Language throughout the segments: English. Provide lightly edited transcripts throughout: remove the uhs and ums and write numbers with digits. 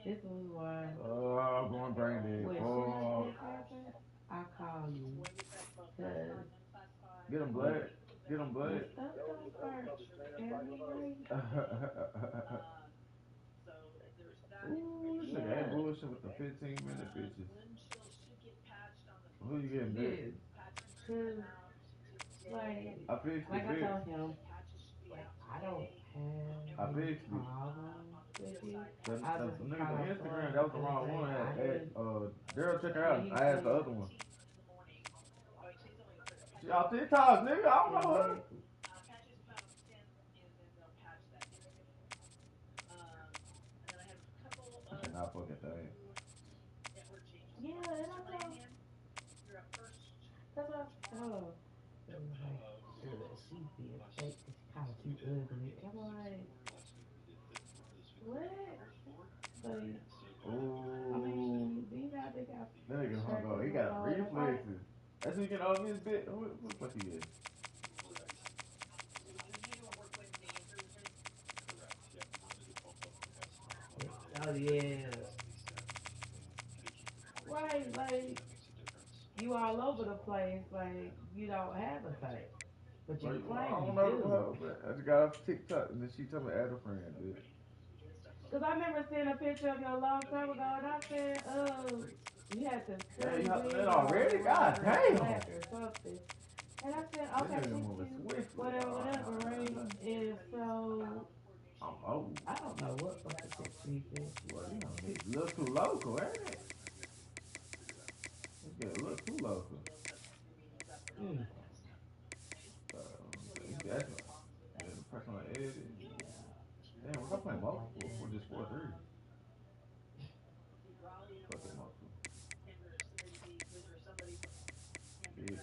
This is why. I'm going brain dead. When Oh. shit happen, I call you. Cause Get him, blood. Get him, when blood. stuff don't start every way, Ooh, this nigga ain't yeah. bullshit with the 15-minute bitches. Who you getting, bitch? Yes. Cause I fixed like it, I bitch. told him, like I don't I have any fixed it. problem with it. The I just niggas kind on of Instagram, feel that was the because wrong one. like I didn't. Daryl, check her Yeah, out. he I asked the said other one. She off TikTok, nigga. I don't know her. exactly. I cannot fucking thing. Yeah, and that's what I told. It was like, she's being fake because she kind of too ugly. And I'm like, what? Like, I Ooh. mean, these out there got That nigga hung up. scratches He and got all. That's like, reflexes. That's who you can own this bit. Who the fuck he is? oh yeah, right. Like you all over the place. Like you don't have a type, but you I claim don't you know do. her, but I just got off TikTok and then she told me to add a friend, bitch. Cause I remember seeing a picture of you a long time ago, and I said, oh, you had this Damn, you curly hopped on that wig on already? or God whatever, damn. black or something. And I said, This okay, nigga she's moving cute, swiftly. whatever, right? And so I'm old. I don't know what fucking technique is. Well, you know, it's a little too local, ain't it? Let's get a little too local. Mm. That's the person on edit. Damn, was I playing multiple or just 4-3? Fuck it, multiple. Bitch,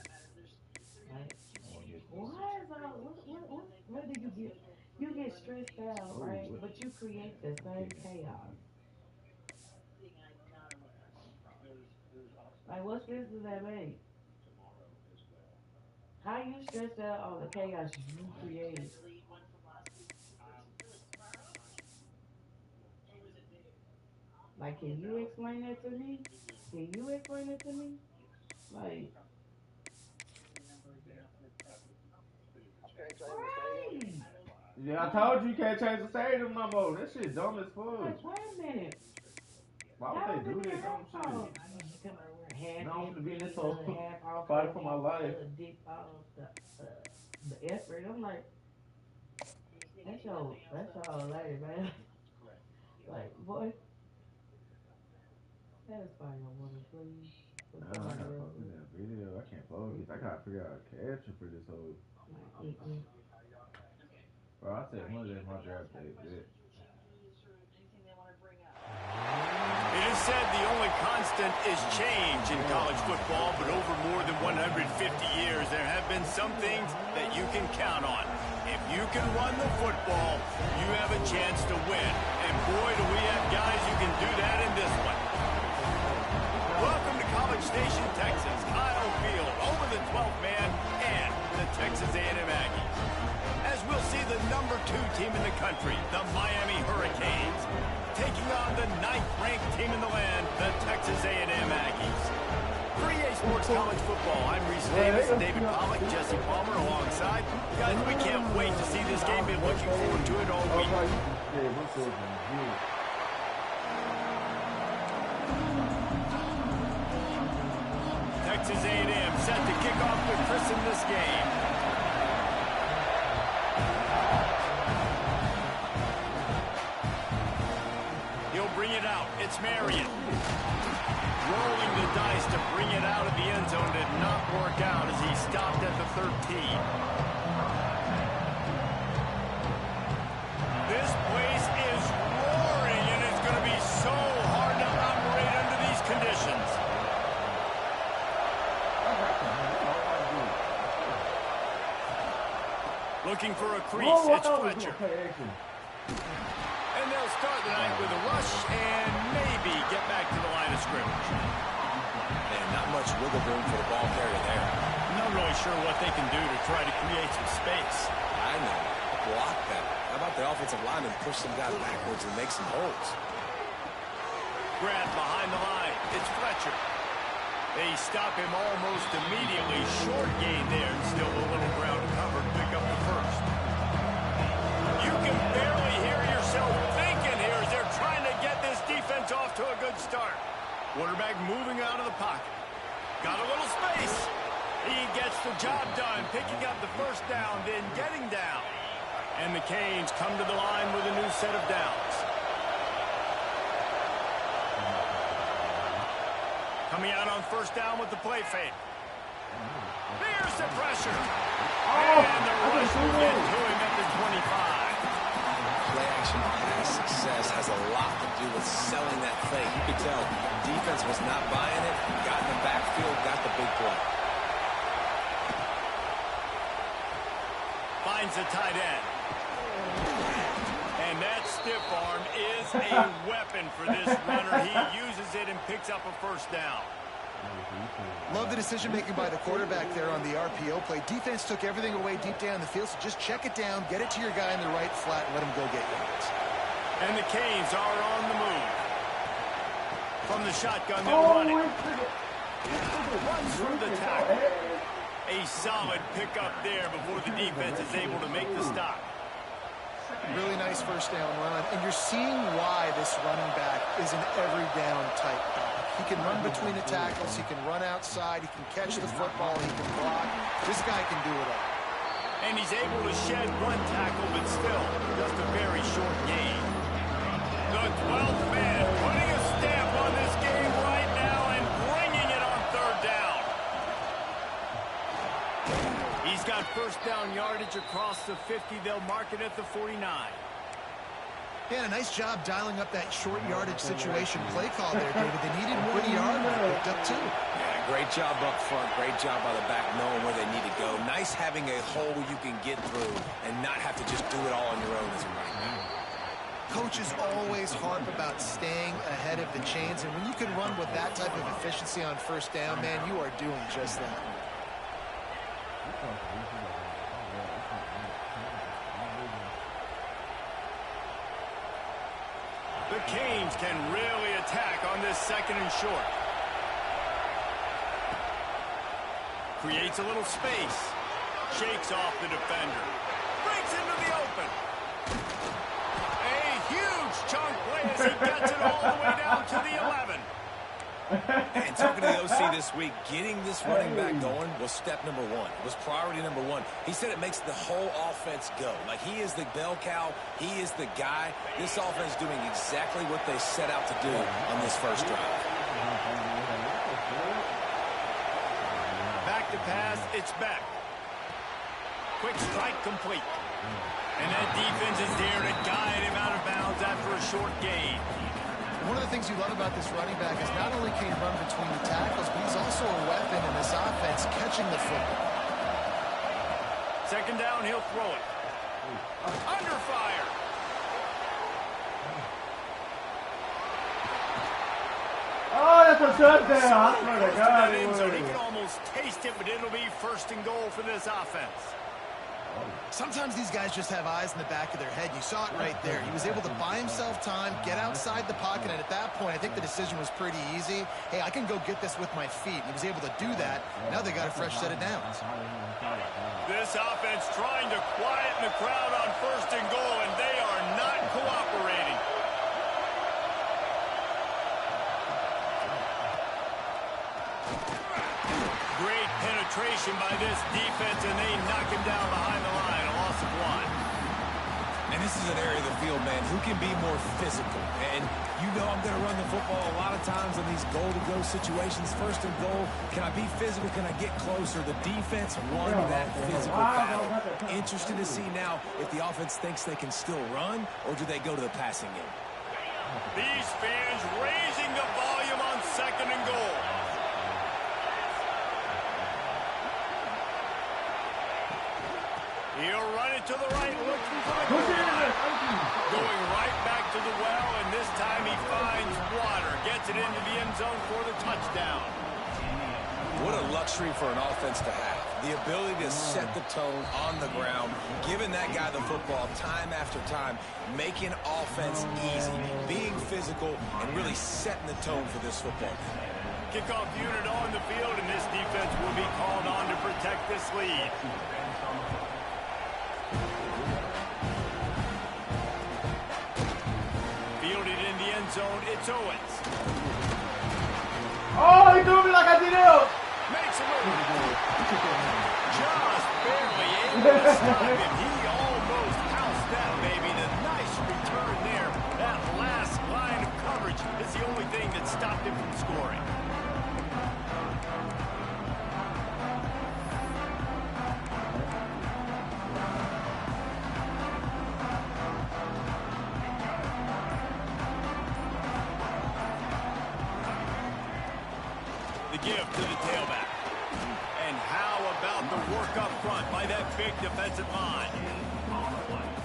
Like, I want to get. why is all what do you get? You get stressed out, Oh, right? what? But you create the I'm same kicking. chaos. Like, what sense does that make? How you stressed out on the chaos you created? Like, can you explain that to me? Can you explain it to me? Like, right? Yeah, I I'm told you you can't change the stadium no more. That shit dumb as fuck. like, wait a minute. Why would How they is it do your that dumb fault? shit? You come over half Now I'm finna be in this empty, whole half off fighting the for my life. dip off the effort. I'm like, that's your lady, man. Like, boy, satisfy your woman, please. For Nah, I somebody gotta else. focus that video. I can't focus. I gotta figure out a caption for this whole. Like, mm-mm. Bro, I said Monday's my draft day, bitch. It is said the only constant is change in college football, but over more than 150 years, there have been some things that you can count on. If you can run the football, you have a chance to win. And boy, do we have guys who can do that in this one. Welcome to College Station, Texas. Kyle Field over the 12th man and the Texas A&M Aggies. As we'll see the number 2 team in the country, the Miami Hurricanes, taking on the 9th-ranked team in the land, the Texas A&M Aggies. For EA Sports College Football, I'm Reese Davis, David Pollock, Jesse Palmer alongside. Guys, we can't wait to see this game. Been looking forward to it all week. Texas A&M set to kick off with Chris in this game. He'll bring it out. It's Marion. Rolling the dice to bring it out of the end zone did not work out as he stopped at the 13. This place is roaring, and it's going to be so hard to operate under these conditions. Looking for a crease. It's Fletcher. And they'll start the night with a rush and maybe get back to the line of scrimmage. Man, not much wiggle room for the ball carrier there. I'm not really sure what they can do to try to create some space. I know. Block that. How about the offensive lineman push some guys backwards and make some holes? grab behind the line. It's Fletcher. They stop him almost immediately. Short gain there. Still a little ground covered. Pick up the first. You can barely hear yourself thinking here as they're trying to get this defense off to a good start. Quarterback moving out of the pocket. Got a little space. He gets the job done, picking up the first down, then getting down. And the Canes come to the line with a new set of downs. Coming out on first down with the play fake. There's the pressure. And the rush will get to him at the 25. Play action pass success has a lot to do with selling that fake. You could tell defense was not buying it. Got in the backfield, got the big play. Finds the tight end. And that stiff arm is a weapon for this runner. He uses it and picks up a first down. Love the decision-making by the quarterback there on the RPO play. Defense took everything away deep down the field, so just check it down, get it to your guy in the right flat, and let him go get yards. And the Canes are on the move. From the shotgun, they'll run it. Runs through the tackle. A solid pickup there before the defense is able to make the stop. Really nice first down run, and you're seeing why this running back is an every down type back. He can run between the tackles, he can run outside, he can catch the football, he can block. This guy can do it all. And he's able to shed one tackle, but still just a very short gain. The 12th man putting a stamp on this game right now and bringing it on third down. He's got first down yardage across the 50. They'll mark it at the 49. Yeah, a nice job dialing up that short yardage situation play call there, David. They needed 1 yard, but they picked up 2. Yeah, great job up front. Great job by the back knowing where they need to go. Nice having a hole you can get through and not have to just do it all on your own as a running back. Coaches always harp about staying ahead of the chains, and when you can run with that type of efficiency on first down, man, you are doing just that. The Canes can really attack on this second and short. Creates a little space. Shakes off the defender. Breaks into the open. A huge chunk play as he gets it all the way down to the 11. And talking to the OC this week, getting this running back going was step number 1. It was priority number 1. He said it makes the whole offense go. Like, he is the bell cow. He is the guy. This offense is doing exactly what they set out to do on this first drive. Back to pass. It's back. Quick strike complete. And that defense is there to guide him out of bounds after a short gain. One of the things you love about this running back is not only can he run between the tackles, but he's also a weapon in this offense catching the football. Second down, he'll throw it. Under fire. Oh, that's a touchdown. I swear to God, it So he was. can almost taste it, but it'll be first and goal for this offense. Sometimes these guys just have eyes in the back of their head. You saw it right there. He was able to buy himself time, get outside the pocket, and at that point, I think the decision was pretty easy. Hey, I can go get this with my feet. He was able to do that. Now they got a fresh set of downs. This offense trying to quieten the crowd on first and goal, and they are not cooperating. Great penetration by this defense, and they knock him down behind the line. A loss of 1. And this is an area of the field, man, who can be more physical. And you know I'm going to run the football a lot of times in these goal-to-go situations. First and goal, can I be physical? Can I get closer? The defense won that physical battle. Interested to see now if the offense thinks they can still run, or do they go to the passing game? These fans raising the volume on second and goal. He'll run it to the right, looking for the goal line. Going right back to the well, and this time he finds water. Gets it into the end zone for the touchdown. What a luxury for an offense to have. The ability to set the tone on the ground, giving that guy the football time after time, making offense easy, being physical, and really setting the tone for this football game. Kickoff unit on the field, and this defense will be called on to protect this lead. Fielded in the end zone, it's Owens. Oh, he threw me like I did it. Makes a move. Just barely able to stop him. He almost housed that, baby. The nice return there. That last line of coverage is the only thing that stopped him from scoring. Give to the tailback. And how about the work up front by that big defensive line?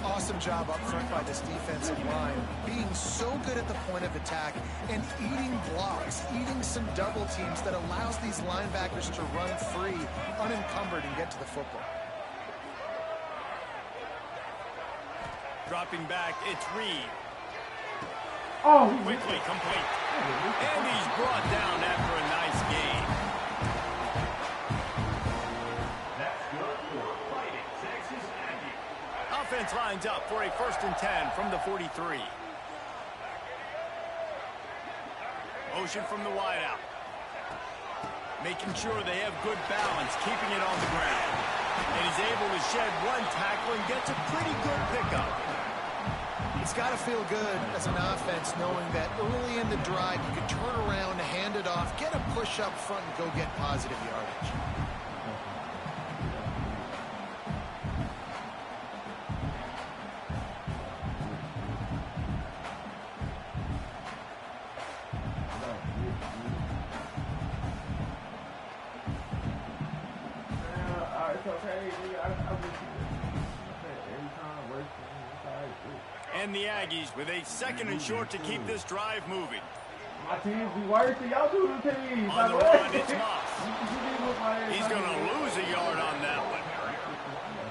Awesome job up front by this defensive line, being so good at the point of attack and eating blocks, eating some double teams that allows these linebackers to run free, unencumbered, and get to the football. Dropping back, it's Reed. Oh, Quickly complete. And he's brought down after a nice gain. That's good for Fighting Texas Aggies. Offense lines up for a 1st and 10 from the 43. Motion from the wideout. Making sure they have good balance, keeping it on the ground. And he's able to shed one tackle and gets a pretty good pickup. It's got to feel good as an offense knowing that early in the drive you can turn around, hand it off, get a push up front, and go get positive yardage. It's okay. Every time works. And the Aggies with a 2nd and short to keep this drive moving. My teams be worse than y'all two teams. On the run, it's Muff. He's going to lose a yard on that one.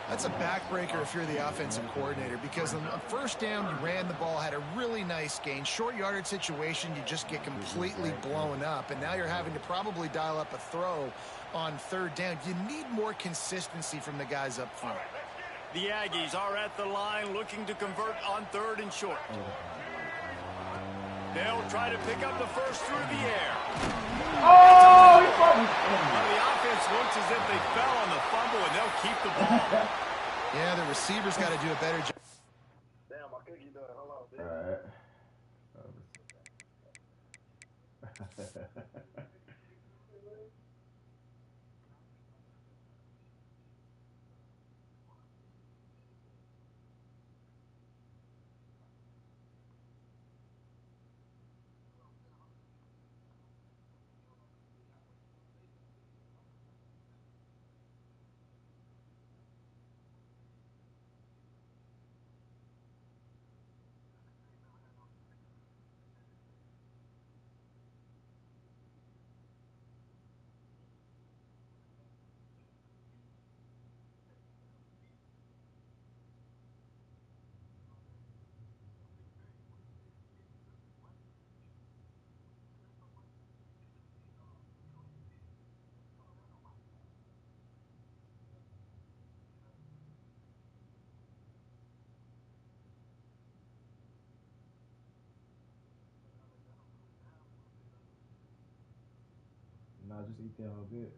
That's a backbreaker if you're the offensive coordinator, because on 1st down, you ran the ball, had a really nice gain. Short yardage situation, you just get completely blown up, and now you're having to probably dial up a throw on 3rd down. You need more consistency from the guys up front. The Aggies are at the line looking to convert on 3rd and short. They'll try to pick up the first through the air. Oh, he fumbled. Well, the offense looks as if they fell on the fumble, and they'll keep the ball. Yeah, the receivers got to do a better job. Damn, my cookie done. Hold on. All right. No, just eat that whole bit.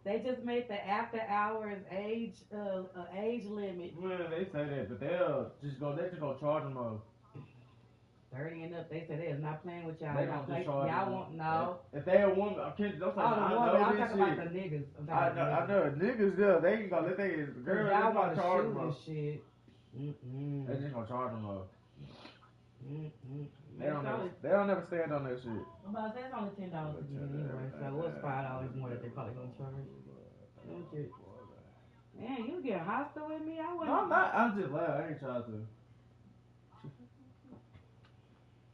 They just made the after hours age limit. Well, they say that, but they're just gonna charge them 30 and up. They said they're not playing with y'all. They gonna just charge Y'all them. won't no. If they a woman, I can't. Don't say Oh, the I woman. know I'm this talking shit. about the niggas. I know niggas there. They ain't gonna let they girls. Y'all They want gonna to charge shoot them. and shit. They just gonna charge them. They don't never stand on that shit. But that's only $10 to get in anyway, so it was $5 more that they probably gonna charge. Okay. Man, you getting hostile with me? I wouldn't. No, I'm not. I'm just laughing. I ain't trying to.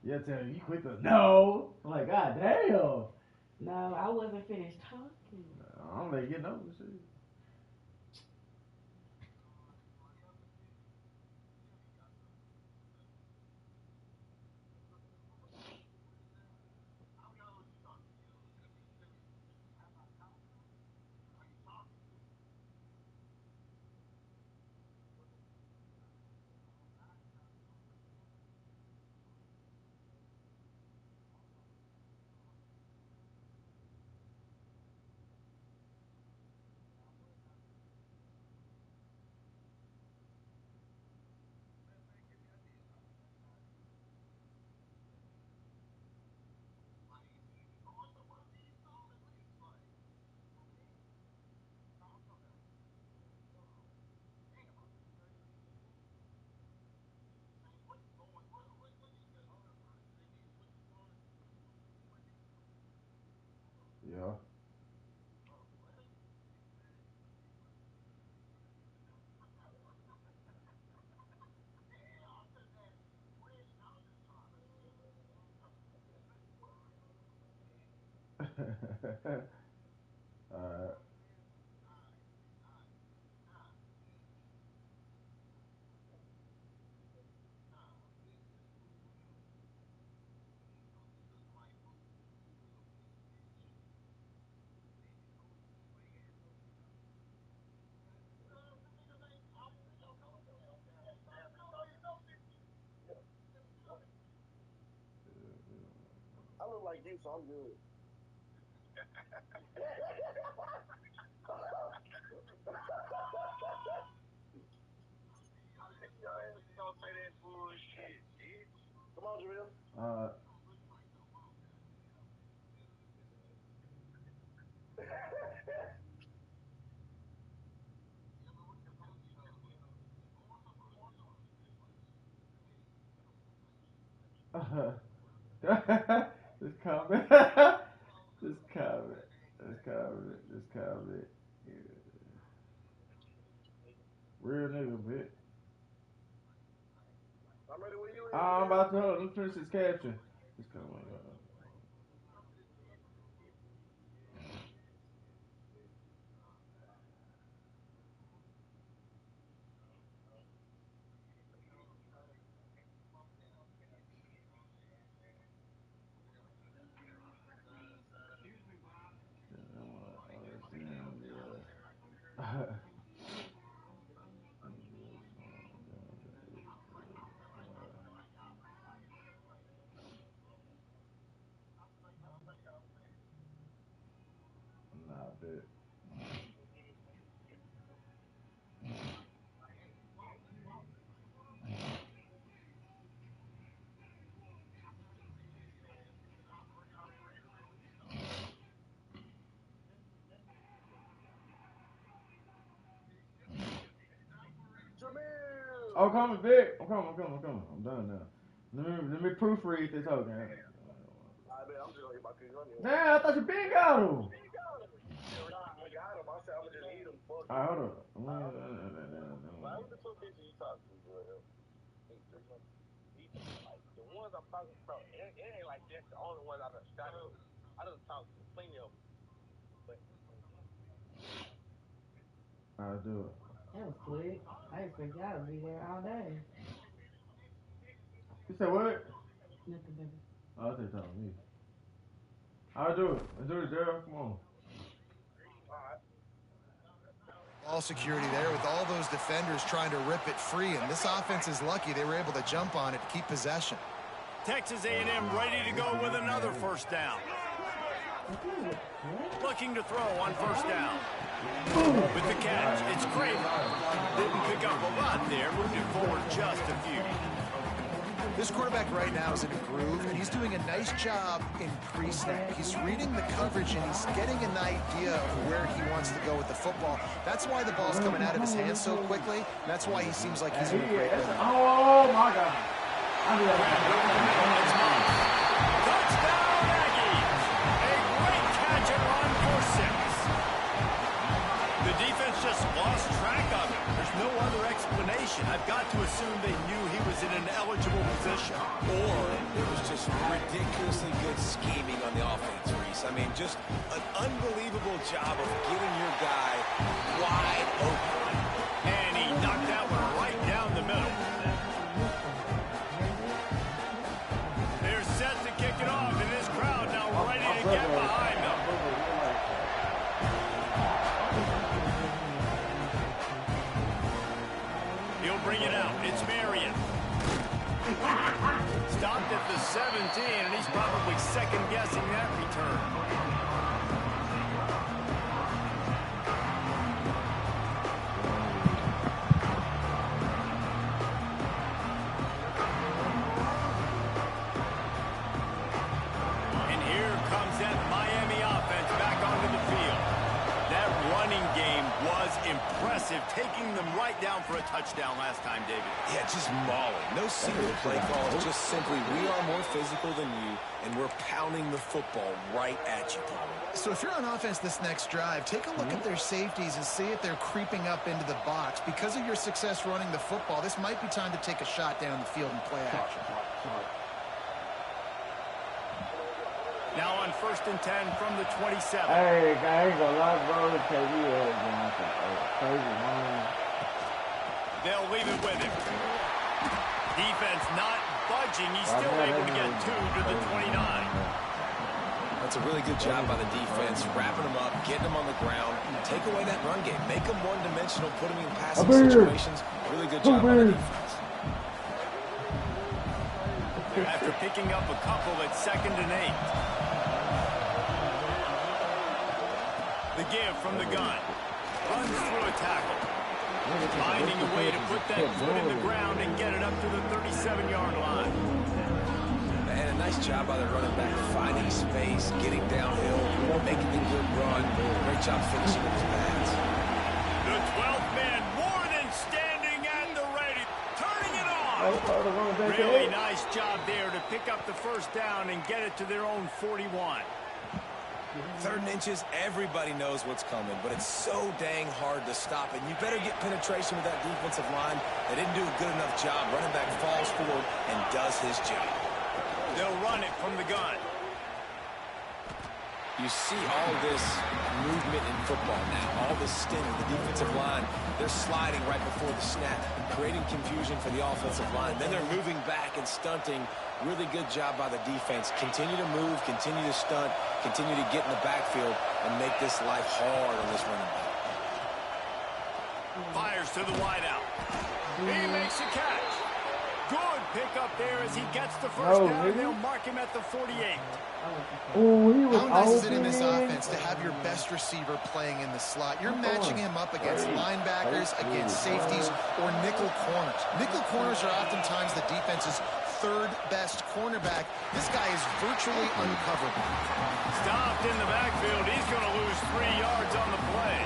Yeah, tell you quit the. No. I'm like, God damn. No, I wasn't finished talking. I'm gonna let you know this shit. Yeah. I look like you, so I'm good. Don't say that bullshit, bitch. Come on, Jamil. This comment. This comment. Yeah. Real nigga, bitch. I'm ready when you is. I'm about to hold. Let me finish this caption. This comment. Nah, bitch. Jamil. Oh, coming, Vic. I'm coming. I'm done now. Let me proofread this whole game. I bet I'm just gonna hit my kids on you. Damn, I thought you been got him. I got him. I said I'm gonna just eat him. Fuck. Alright, hold on. Why was the two bitches you talking to, bro? Like the ones I'm talking about, it ain't like that's the only ones I done shot up. I done talked to plenty of them. I'll do it. That was quick. I expect y'all to be there all day. You said what? Nothing, baby. Oh, I thought you talking to me. I'll do it. Let's do it, Gerald. Come on. All security there with all those defenders trying to rip it free, and this offense is lucky they were able to jump on it to keep possession. Texas A&M ready to go with another first down. Looking to throw on first down. With the catch, it's Craven. Didn't pick up a lot there, moved it forward just a few. This quarterback right now is in a groove, and he's doing a nice job in pre-snap. He's reading the coverage, and he's getting an idea of where he wants to go with the football. That's why the ball's coming out of his hands so quickly, and that's why he seems like he's in a great rhythm. Oh, my God. Touchdown, Aggies! A great catch and run for 6. The defense just lost track of it. There's no other explanation. I've got to assume they knew he was in an eligible position. Or it was just ridiculously good scheming on the offense, Reese. I mean, just an unbelievable job of getting your guy wide open. And he knocked that one right down the middle. They're set to kick it off, and this crowd now ready to get behind them. He'll bring it out. It's Marion. Stopped at the 17, and he's probably second-guessing that return. And here comes that Miami offense back onto the field. That running game was impressive, taking them right down for a touchdown last time, David. Yeah, just mauling. No single play calls, just simply we are more physical than you, and we're pounding the football right at you, Paul. So if you're on offense this next drive, take a look at their safeties and see if they're creeping up into the box. Because of your success running the football, this might be time to take a shot down the field and play action. Now on 1st and 10 from the 27. Hey, guys, a lot of brothers tell you crazy, man. They'll leave it with him. Defense not budging. He's still able to get 2 to the 29. That's a really good job by the defense, wrapping them up, getting them on the ground, take away that run game, make them one-dimensional, put them in passing situations. Really good job by the defense. After picking up a couple at 2nd and 8. The give from the gun. Runs through a tackle. Finding a way to put that foot in the ground and get it up to the 37-yard line. And a nice job by the running back, finding space, getting downhill, making a good run. Great job finishing with his pads. The 12th man more than standing at the ready. Turning it on. Really nice job there to pick up the first down and get it to their own 41. 3rd and inches, everybody knows what's coming, but it's so dang hard to stop it. You better get penetration with that defensive line. They didn't do a good enough job. Running back falls forward and does his job. They'll run it from the gun. You see all this movement in football now, all this stemming, the defensive line, they're sliding right before the snap, creating confusion for the offensive line. Then they're moving back and stunting. Really good job by the defense. Continue to move, continue to stunt, continue to get in the backfield and make this life hard on this running back. Fires to the wideout. He makes a catch. Good pickup there as he gets the first down, and they'll mark him at the 48. How nice is it in this offense to have your best receiver playing in the slot? You're matching him up against linebackers, against safeties, or nickel corners. Nickel corners are oftentimes the defense's 3rd best cornerback. This guy is virtually uncoverable. Stopped in the backfield. He's going to lose 3 yards on the play.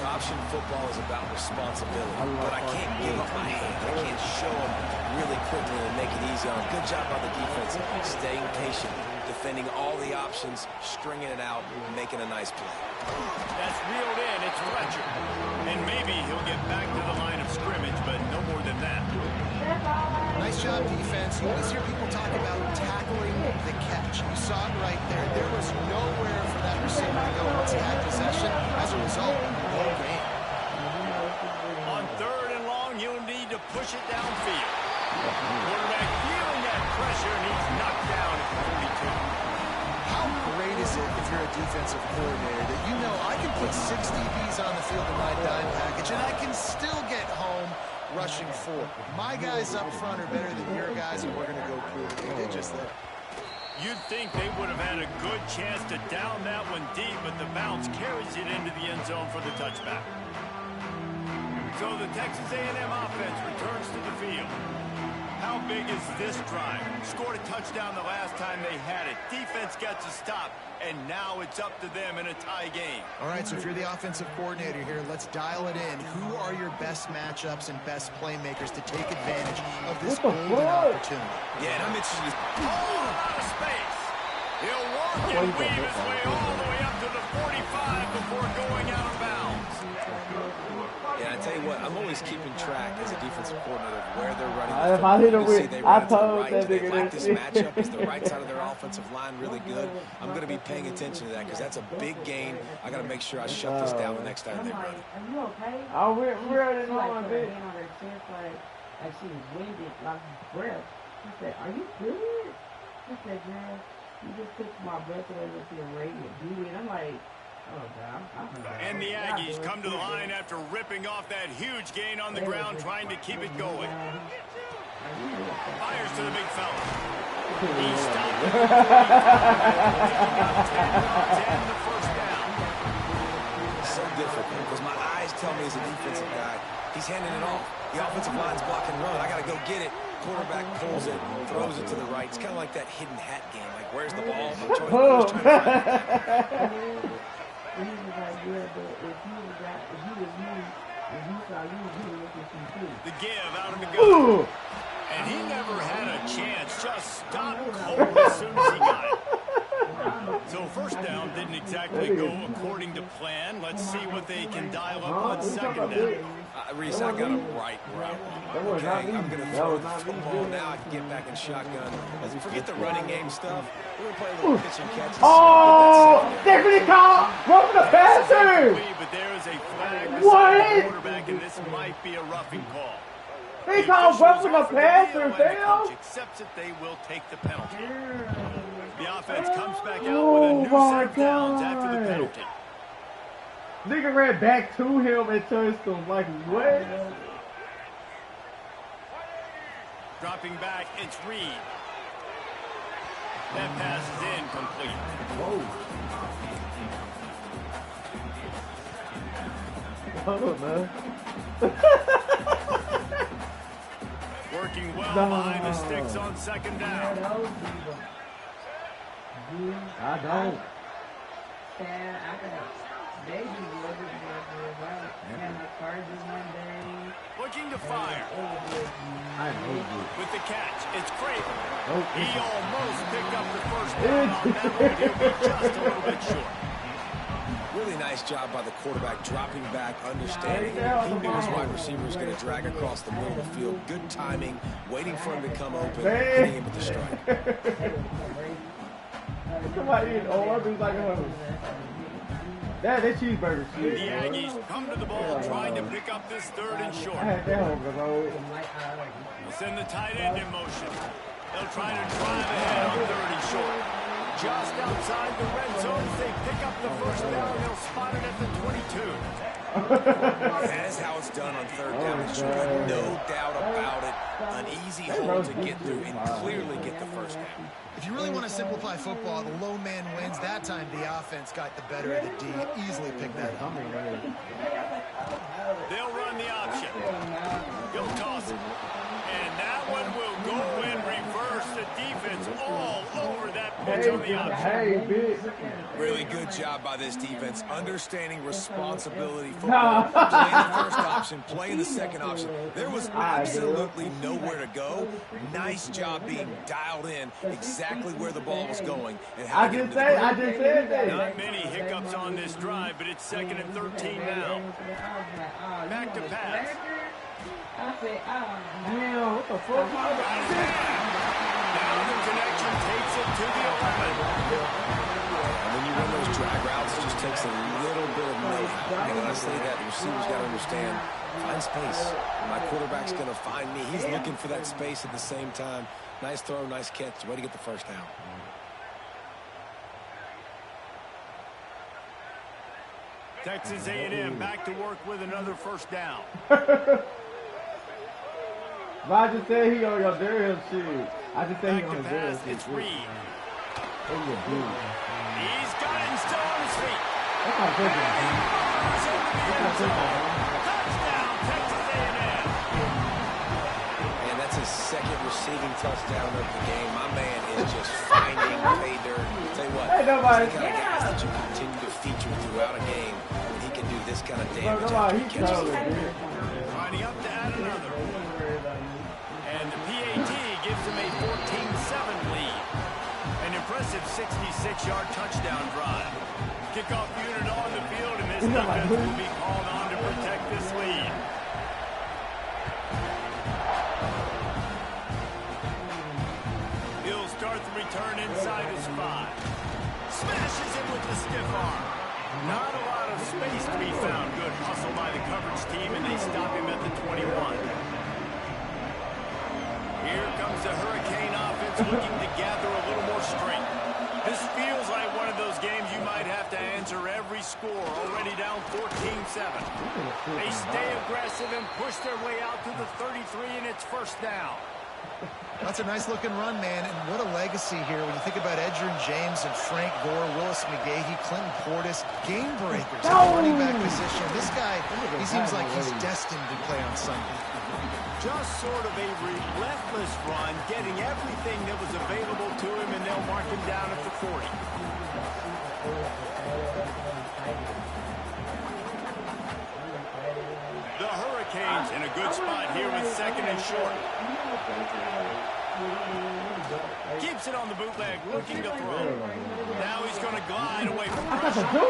Option football is about responsibility, but I can't give up my hand. I can't show them really quickly and make it easy on them. Good job by the defense, staying patient, defending all the options, stringing it out, making a nice play. That's reeled in. It's Fletcher. And maybe he'll get back to the line of scrimmage, but no more than that. Nice job, defense. You always hear people talk about tackling the catch. You saw it right there. There was nowhere for that receiver to go once he had possession. As a result, no gain. On 3rd and long, he'll need to push it downfield. Quarterback feeling that pressure, and he's knocked down at the 42. How great is it if you're a defensive coordinator that you know I can put 6 DBs on the field in my dime package and I can still get home rushing 4. My guys up front are better than your guys, and we're going to go prove it. They did just that. You'd think they would have had a good chance to down that one deep, but the bounce carries it into the end zone for the touchback. So the Texas A&M offense returns to the field. How big is this drive? Scored a touchdown the last time they had it. Defense gets a stop, and now it's up to them in a tie game. All right, so if you're the offensive coordinator here, let's dial it in. Who are your best matchups and best playmakers to take advantage of this golden opportunity? Yeah, and I'm interested. Oh, out of space. He'll walk and weave his way all the way up to the 45 before going out of bounds. Yeah, I tell you what, I'm always keeping track as a defensive coordinator of where they're running the If I hit him with, they I run it to the told right. that They nigga like that this shit. matchup. Is the right side of their offensive line really good? I'm going to be paying attention to that because that's a big gain. I got to make sure I shut this down the next time they run it. Are you okay? Oh, we're already She like on, put her bitch. hand on her chest like she was winded, like breath. She said, "Are you good?" She said, "Girl, you just took my breath away with your radiant beauty." And I'm like, oh God. And the Aggies come to the line after ripping off that huge gain on the ground, trying to keep it going. Fires to the big fella. He stopped it. And the first down. It's so difficult because my eyes tell me as a defensive guy, he's handing it off. The offensive line's blocking run. I got to go get it. Quarterback pulls it, throws it to the right. It's kind of like that hidden hat game. Like, where's the ball? I'm trying to find it. And he was like, yeah, but if you was me, and you saw you would look at you too. The give out of the gun. And he never had a chance. Just stopped cold as soon as he got it. So first down didn't exactly go according to plan. Let's see what they can dial up on second down. Reese, I got him right where I want. Okay, I'm going to throw the football now. I can get back in shotgun. Forget the running game stuff. We're going to play a little pitch and catch. Oh, Stephanie called from the passer. But there is a flag What? beside the quarterback, and this might be a roughing call. He called roughing the passer, And the coach Phil. accepts it. They will take the penalty. The offense comes back out with a new set of downs after the penalty. Nigga ran back to him and touched him. Like, what? Dropping back, it's Reed. That pass is incomplete. Oh, man. Working well behind the sticks on second down. I don't. Yeah, I got baby and my charges one day. Looking to fire. I know you. With the catch, it's Craven. Oh, He almost picked up the first down on that one. He'll be just a little bit short. Really nice job by the quarterback, dropping back, understanding. He knew his wide receiver was going to drag across the middle of the field. Good timing, waiting for him to come open, hitting him with the strike. Somebody eating Orbeez like a hundred. That cheeseburger shit. The Aggies come to the ball trying to pick up this third and short. I had that home, bro. We'll send the tight end in motion. They'll try to drive ahead on third and short. Just outside the red zone, they pick up the first down. They'll spot it at the 22. That is how it's done on third down. It's good, no doubt about it. An easy hole to get through and clearly get the first down. If you really want to simplify football, the low man wins. That time the offense got the better of the D. Easily picked that up. They'll run the option. He'll toss it. And that one will go in reverse. The defense all over that pitch on the option. Hey, bitch. Really good job by this defense, understanding responsibility football. Playing the first option, playing the second option. There was absolutely nowhere to go. Nice job being dialed in exactly where the ball was going. And how I just said that. Not many hiccups on this drive, but it's 2nd and 13 now. Back to pass. I said, Damn, what the fuck? Now the connection takes it to the 11. And when you run those drag routes, it just takes a little bit of know-how. And when I say that, the receiver's got to understand, find space. My quarterback's going to find me. He's looking for that space at the same time. Nice throw, nice catch. Way to get the first down. Texas A&M back to work with another first down. I just said he on your Darius shit. I just said he Back on to his Darius pass, shit. it's Reed. He's got it and still on his feet. That's not good. Touchdown, Texas A&M. And that's his second receiving touchdown of the game. My man is just finding pay dirt. Tell you what, Hey, nobody. he's the kind of guys that you continue to feature throughout a game. And he can do this kind of damage after he catches it. Lining up to add another. And the PAT gives him a 14-7 lead. An impressive 66-yard touchdown drive. Kickoff unit on the field, and this defense will be called on to protect this lead. He'll start the return inside his 5. Smashes it with the stiff arm. Not a lot of space to be found. Good hustle by the coverage team, and they stop him at the 21. Here comes the Hurricane offense looking to gather a little more strength. This feels like one of those games you might have to answer every score. Already down 14-7. They stay aggressive and push their way out to the 33, and it's first down. That's a nice-looking run, man, and what a legacy here when you think about Edgerrin James and Frank Gore, Willis McGahee, Clinton Portis, game breakers at the running back position. This guy, he seems like he's destined to play on Sunday. Just sort of a relentless run, getting everything that was available to him, and they'll mark him down at the 40. The Hurricanes in a good spot here with second and short. Keeps it on the bootleg, looking to throw. Now he's going to glide away from pressure. Time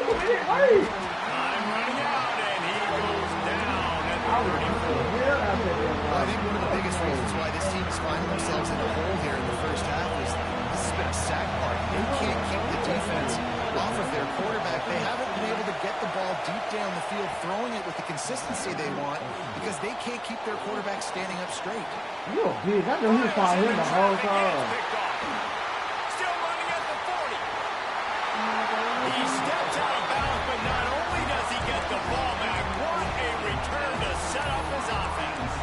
running out, and he goes down at the 34. I think one of the biggest reasons why this team is finding themselves in a hole here in the first half is this has been a sack party. They can't keep the defense off of their quarterback. They haven't been able to get the ball deep down the field, throwing it with the consistency they want because they can't keep their quarterback standing up straight. Yo, dude, I know he was fine here the whole time. Still running at the 40. He steps out of bounds, but not only does he get the ball back, what a return to set up his offense.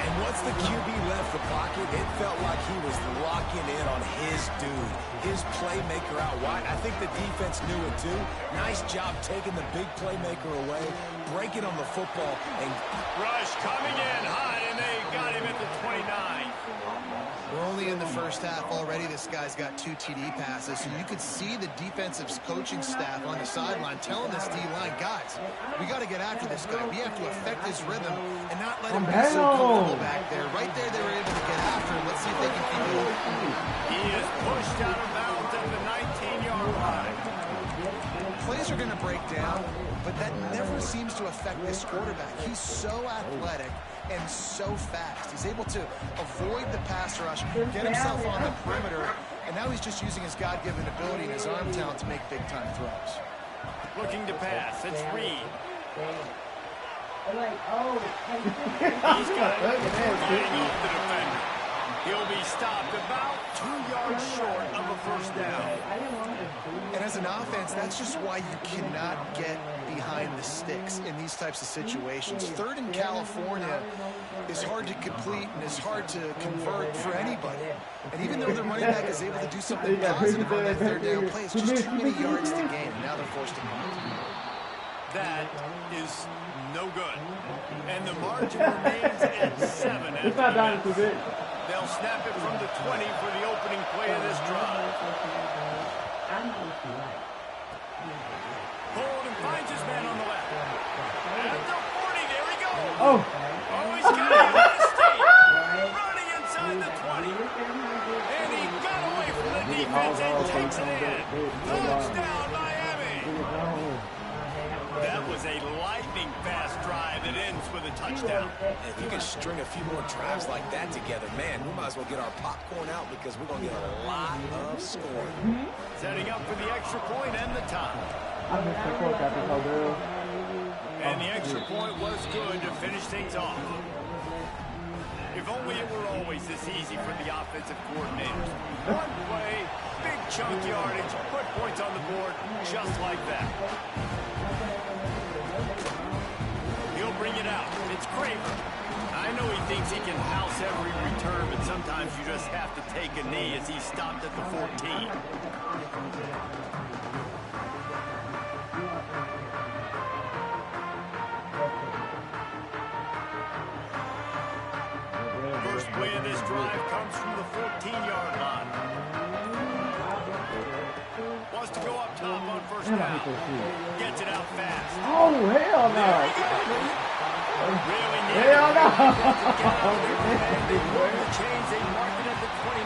And once the QB left the pocket, it felt like he was locking in on his dude, his playmaker out wide. I think the defense knew it too. Nice job taking the big playmaker away, breaking on the football, and Rush coming in high, and they got him at the 29. We're only in the first half already. This guy's got 2 TD passes, so you could see the defensive coaching staff on the sideline telling this D-line, guys, we got to get after this guy. We have to affect his rhythm and not let him be so comfortable back there. Right there, they were able to get after him. Let's see if they can keep it up. He is pushed out of bounds at the 19-yard line. Plays are going to break down, but that never seems to affect this quarterback. He's so athletic and so fast. He's able to avoid the pass rush, get himself on the perimeter, and now he's just using his God-given ability and his arm talent to make big-time throws. Looking to pass. It's Reed. He's got it. Fighting off the defender. He'll be stopped about 2 yards short of a first down. And as an offense, that's just why you cannot get behind the sticks in these types of situations. Third in California is hard to complete and is hard to convert for anybody. And even though the running back is able to do something positive on that third down play, it's just too many yards to gain. And now they're forced to punt. That is no good. And the margin remains at 7. They'll snap it from the 20 for the opening play of this drive. Hold and finds his man on the left. At the 40, there he goes. Oh, he's got it on his feet. Running inside the 20. And he got away from the defense and takes it in. Touchdown, Miami. That was a lightning-fast drive that ends with a touchdown. if you can string a few more drives like that together, man, we might as well get our popcorn out because we're going to get a lot of scoring. Setting up for the extra point and the tie. And the extra point was good to finish things off. If only it were always this easy for the offensive coordinators. One play, big chunk yardage, put points on the board just like that. He'll bring it out. It's Kramer. I know he thinks he can house every return, but sometimes you just have to take a knee as he stopped at the 14. 14-yard line. Wants to go up top on first down. Gets it out fast. Oh, hell no. Really needed Hell no. They moved the chains. They marked it at the 29.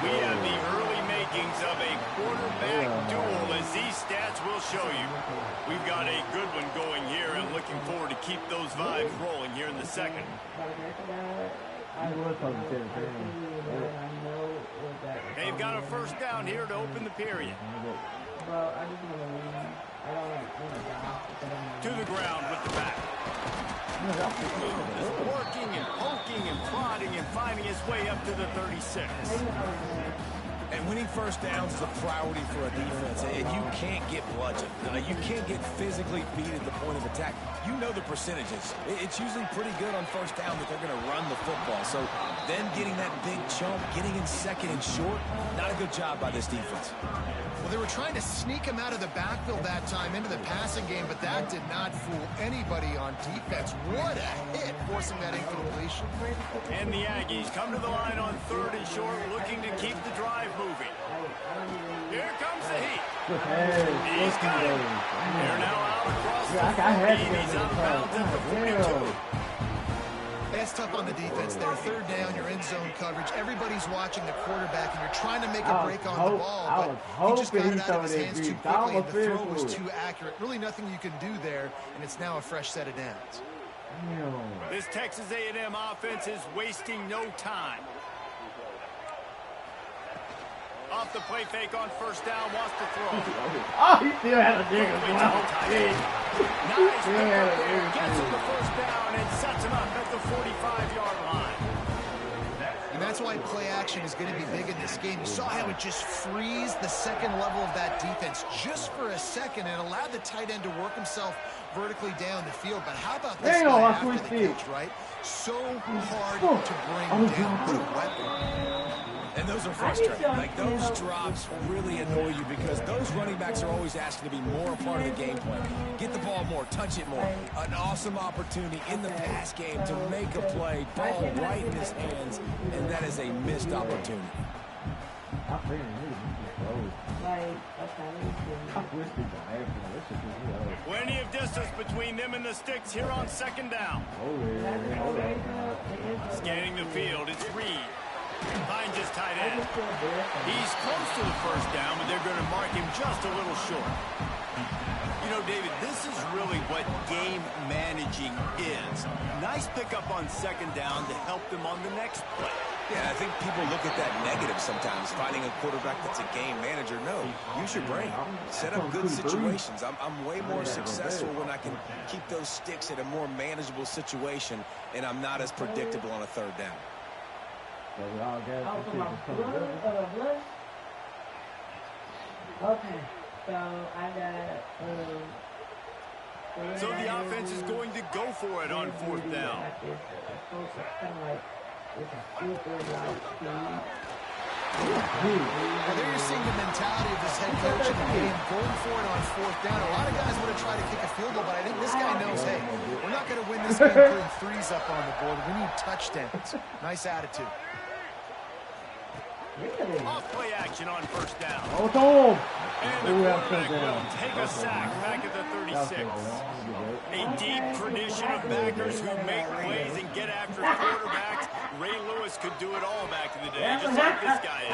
We have the early makings of a quarterback duel, as these stats will show you. We've got a good one going here, and looking forward to keep those vibes rolling here in the second. They've got a first down here to open the period. To the ground with the back. Just working and poking and prodding and finding his way up to the 36. And winning first downs is a priority for a defense, and you can't get bludgeoned. You can't get physically beat at the point of attack. You know the percentages. It's usually pretty good on first down that they're going to run the football. So then getting that big chunk, getting in second and short, not a good job by this defense. Well, they were trying to sneak him out of the backfield that time into the passing game, but that did not fool anybody on defense. What a hit, forcing that incompletion. And the Aggies come to the line on third and short, looking to keep the drive moving. Here comes the heat. He's got it. They're now out across the 40, and he's out of bounds at the 42. That's tough on the defense there. Third down, you're in zone coverage. Everybody's watching the quarterback, and you're trying to make a break on the ball, but he just got it out of his hands too quickly, and the throw was too accurate. Really nothing you can do there, and it's now a fresh set of downs. This Texas A&M offense is wasting no time. Off the play fake on first down, wants to throw. Oh, he still had a dig as well. Nice pick up there, gets him the first down and sets him up at the 45-yard line. And that's why play action is going to be big in this game. You saw how it just frees the second level of that defense just for a second and allowed the tight end to work himself vertically down the field. But how about this guy after the catch, right? So hard to bring down. What a weapon. And those are frustrating. Like, those drops really annoy you because those running backs are always asking to be more a part of the game plan. Get the ball more, touch it more. An awesome opportunity in the pass game to make a play, ball right in his hands, and that is a missed opportunity. Plenty of distance between them and the sticks here on second down. Scanning the field, it's Reed. Finds his tight end. He's close to the first down, but they're going to mark him just a little short. You know, David, this is really what game managing is. Nice pickup on second down to help them on the next play. Yeah, I think people look at that negative sometimes, finding a quarterback that's a game manager. No, use your brain. Set up good situations. I'm way more successful when I can keep those sticks in a more manageable situation, and I'm not as predictable on a third down. Okay, so I got. So the offense is going to go for it on fourth down. Well, there you're seeing the mentality of this head coach in the game, going for it on fourth down. A lot of guys would have tried to kick a field goal, but I think this guy knows, hey, we're not going to win this game putting threes up on the board. We need touchdowns. Nice attitude. Off play action on first down. Oh, and the quarterback will take a sack back at the 36. A deep tradition of backers who make plays and get after quarterbacks. Ray Lewis could do it all back in the day, just like this guy is.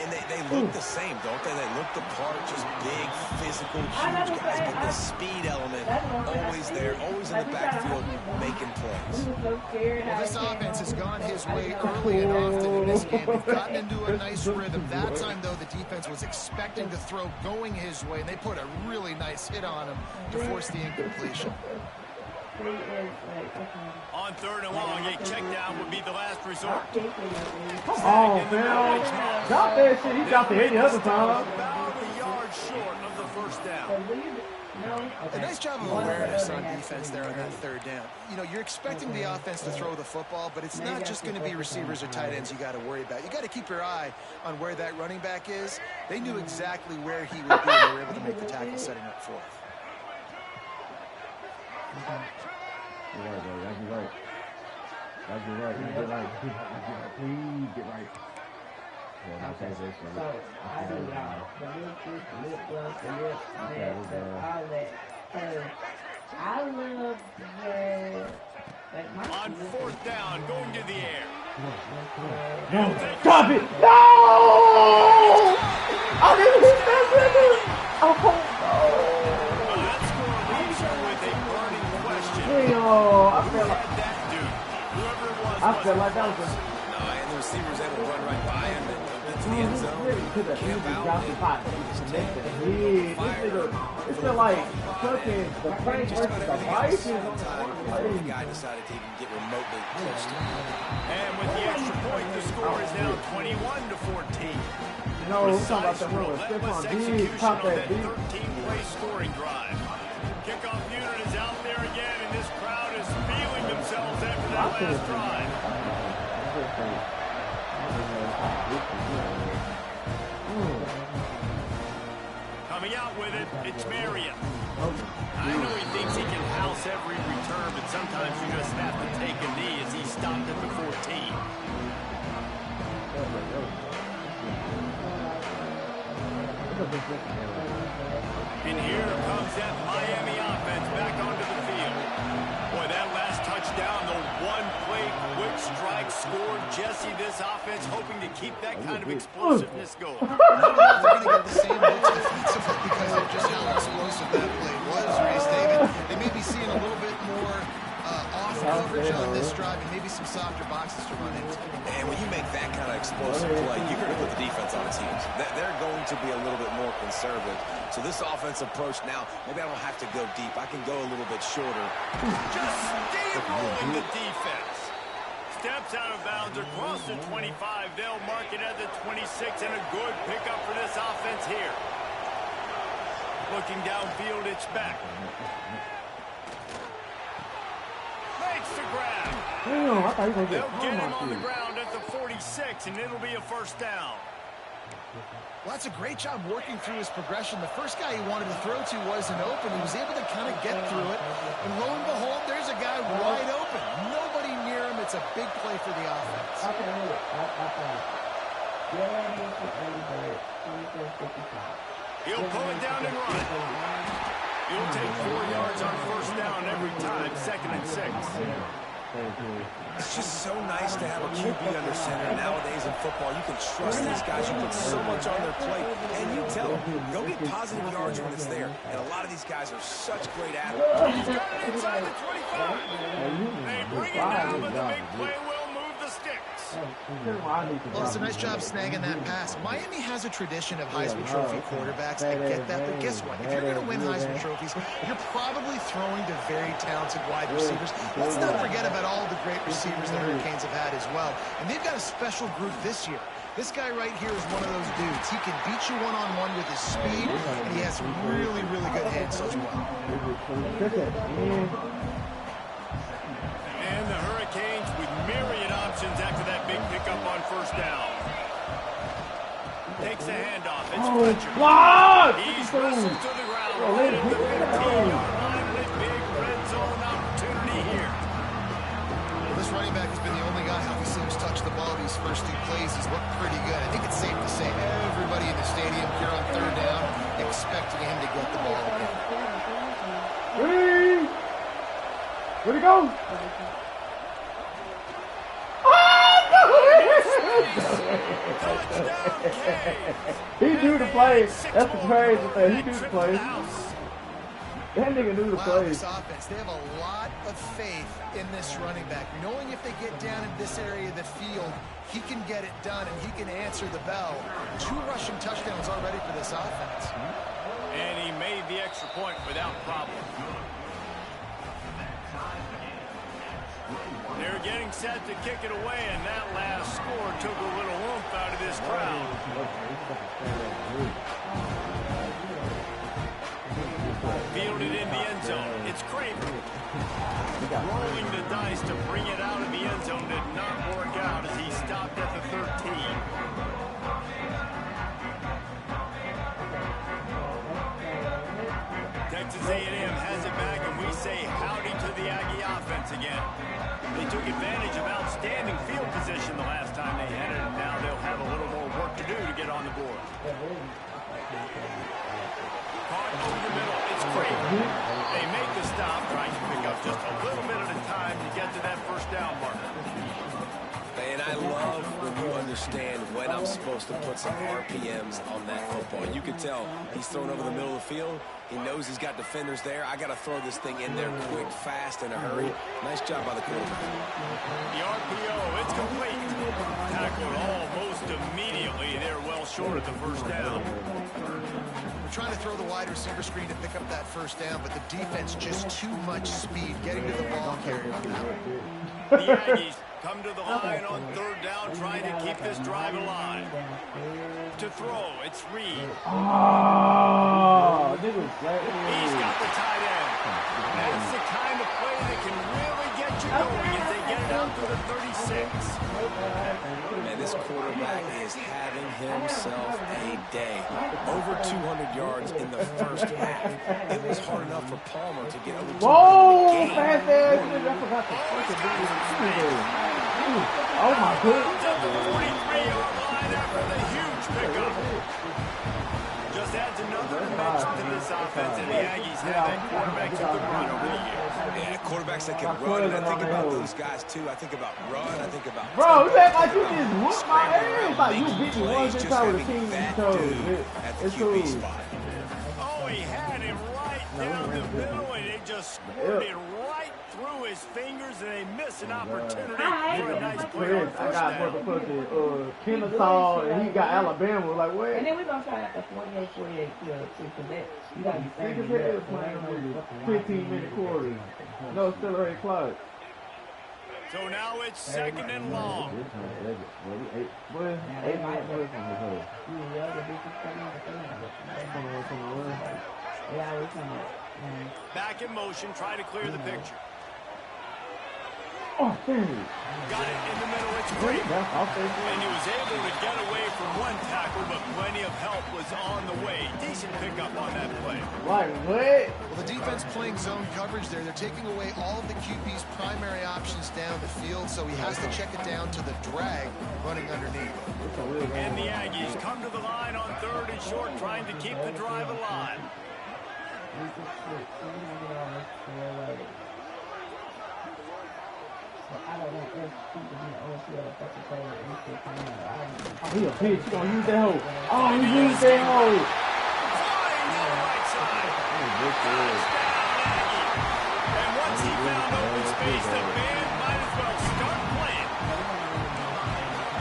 And they look the same, don't they? They look the part, just big, physical, huge guys, but the speed element always there, always in the backfield, making plays. Well, this offense has gone his way early and often in this game. They've gotten into a nice rhythm. That time, though, the defense was expecting the throw going his way, and they put a really nice hit on him to force the incompletion. On third and long, a check down would be the last resort. Oh, man. Drop that shit. He dropped the head the other time. About a yard short of the first down. A nice job of awareness on defense there on that third down. You know, you're expecting the offense to throw the football, but it's not just going to be receivers or tight ends you got to worry about. You got to keep your eye on where that running back is. They knew exactly where he would be, and they were able to make the tackle setting up fourth. That's get right. Get right. Please get right. Yeah, Okay. So I do y'all. The lip gloss, the lip, all that. I love that. On fourth down, going to the air. No. Stop it! No! I didn't hit that nigga! Oh, no. That score leaves you with a burning question. Yo, I feel like That dude, whoever it was, that was a... No, and the receiver was able to run right by him and into the end zone. Camp out. It's still like fucking the Frank versus the Vikings on the The guy decided to even get remotely close to him. And with the extra point, the score is now 21-14. No, we're talking about the one with Relentless Stephon execution Diggs, pop on that that beat. 13-play scoring drive. Kickoff unit is out there again, and this crowd is feeling themselves after that last drive. Coming out with it, it's Marion. I know he thinks he can house every return, but sometimes you just have to take a knee as he stopped at the 14. And here comes that Miami offense back onto the field. Boy, that last touchdown, the one-play quick strike scored. Jesse, this offense hoping to keep that kind of explosiveness going. I don't know if they're going to get the same looks defensively because of just how explosive that play was, Race David. They may be seeing a little bit more off coverage on this drive and maybe some softer boxes to run into. And when you make that kind of explosive play, you're going to put the defense on its heels. They're going to be a little bit more conservative. So this offensive approach now, maybe I don't have to go deep. I can go a little bit shorter. Just steamrolling the defense. Steps out of bounds across the 25. They'll mark it at the 26, and a good pickup for this offense here. Looking downfield, it's back. Makes the grab. Damn, I thought he was going to They'll get him on the ground at the 46, and it'll be a first down. Well, that's a great job working through his progression. The first guy he wanted to throw to wasn't open. He was able to kind of get through it. And lo and behold, there's a guy wide open. Nobody near him. It's a big play for the offense. He'll pull it down and run. He'll take 4 yards on first down every time, 2nd and 6. It's just so nice to have a QB under center. Nowadays in football, you can trust these guys. You put so much on their plate, and you tell them, go get positive yards when it's there. And a lot of these guys are such great athletes. He's got it inside the 25. They bring it down, but the big play will move the sticks. Well, it's a nice job snagging that pass. Miami has a tradition of Heisman Trophy quarterbacks. I get that, but guess what? If you're going to win Heisman Trophies, you're probably throwing to very talented wide receivers. Let's not forget about all the great receivers the Hurricanes have had as well. And they've got a special group this year. This guy right here is one of those dudes. He can beat you one-on-one with his speed, and he has really, really good hands as well. And the Hurricanes with myriad options after that big pickup on first down. Takes the handoff. It's Fletcher. He's wrestled to the ground. Right at the 15-yard line with a big red zone opportunity here. Well, this running back has been the only guy healthy since touched the ball these first 2 plays. He's looked pretty good. I think it's safe to say everybody in the stadium here on 3rd down expecting him to get the ball again. Where'd he go? He knew the play. That's the crazy thing. He knew the play. That nigga knew the play. This offense, they have a lot of faith in this running back. Knowing if they get down in this area of the field, he can get it done and he can answer the bell. 2 rushing touchdowns already for this offense. And he made the extra point without problem. They're getting set to kick it away, and that last score took a little oomph out of this crowd. Fielded in the end zone. It's Kramer. Rolling the dice to bring it out of the end zone did not work out as he stopped at the 13. Texas A&M has it back, and we say howdy to to the Aggie offense again. They took advantage of outstanding field position the last time they had it, and now they'll have a little more work to do to get on the board. Caught over the middle. It's great. They make the stop, trying to pick up just a little bit at a time to get to that first down marker. And I love when you understand when I'm supposed to put some RPMs on that football. You can tell he's thrown over the middle of the field. He knows he's got defenders there. I got to throw this thing in there quick, fast, in a hurry. Nice job by the quarterback. The RPO, it's complete. Tackled almost immediately. They're well short of the first down. We're trying to throw the wide receiver screen to pick up that first down, but the defense just too much speed getting to the ball carrier. The Aggies come to the line on third down, trying to keep this drive alive. To throw, it's Reed. Oh, this was great. He's got the tight end. That's the kind of play that can really get you going if they get it out to the 36. Man, this quarterback is having himself a day. Over 200 yards in the first half. It was hard enough for Palmer to get over 200 Whoa, in the fast ass nigga. I forgot to fucking do this. Oh my goodness. At the 43-yard line after the huge pickup. Just adds another dimension to this offense, and the Aggies have that quarterback who can run over the years. Yeah, quarterbacks that can run, and I think about those guys too. I think about run, I think about Bro, you tempo, act like you just whooped my ass. Like you making beat me one plays, good just time with a having team you that chose. dude at the It's QB cool. spot. Oh, he had him right down the middle, and it just squirted right through his fingers, and they missed an opportunity for a nice play on Chris, I first got down. motherfucking Kennesaw, and he got Alabama. Like, And wait. then we're going to try out the 48-48 to connect. You got to be Niggas thinking hit this playing with 15-minute quarters. No accelerated clock. So now it's second and long. Boy, 8 minutes away from the hood. Yeah, we're coming up. Back in motion, try to clear the picture. Oh, damn. Got it in the middle, it's great. And he was able to get away from one tackle, but plenty of help was on the way. Decent pickup on that play. Like, what? Well, the defense playing zone coverage there. They're taking away all of the QB's primary options down the field, so he has to check it down to the drag running underneath. And the Aggies come to the line on third and short, trying to keep the drive alive. He a bitch. He gonna use that hoe. Oh, he used that hoe. Flying to the right side. And once he found open space, the band might as well start playing.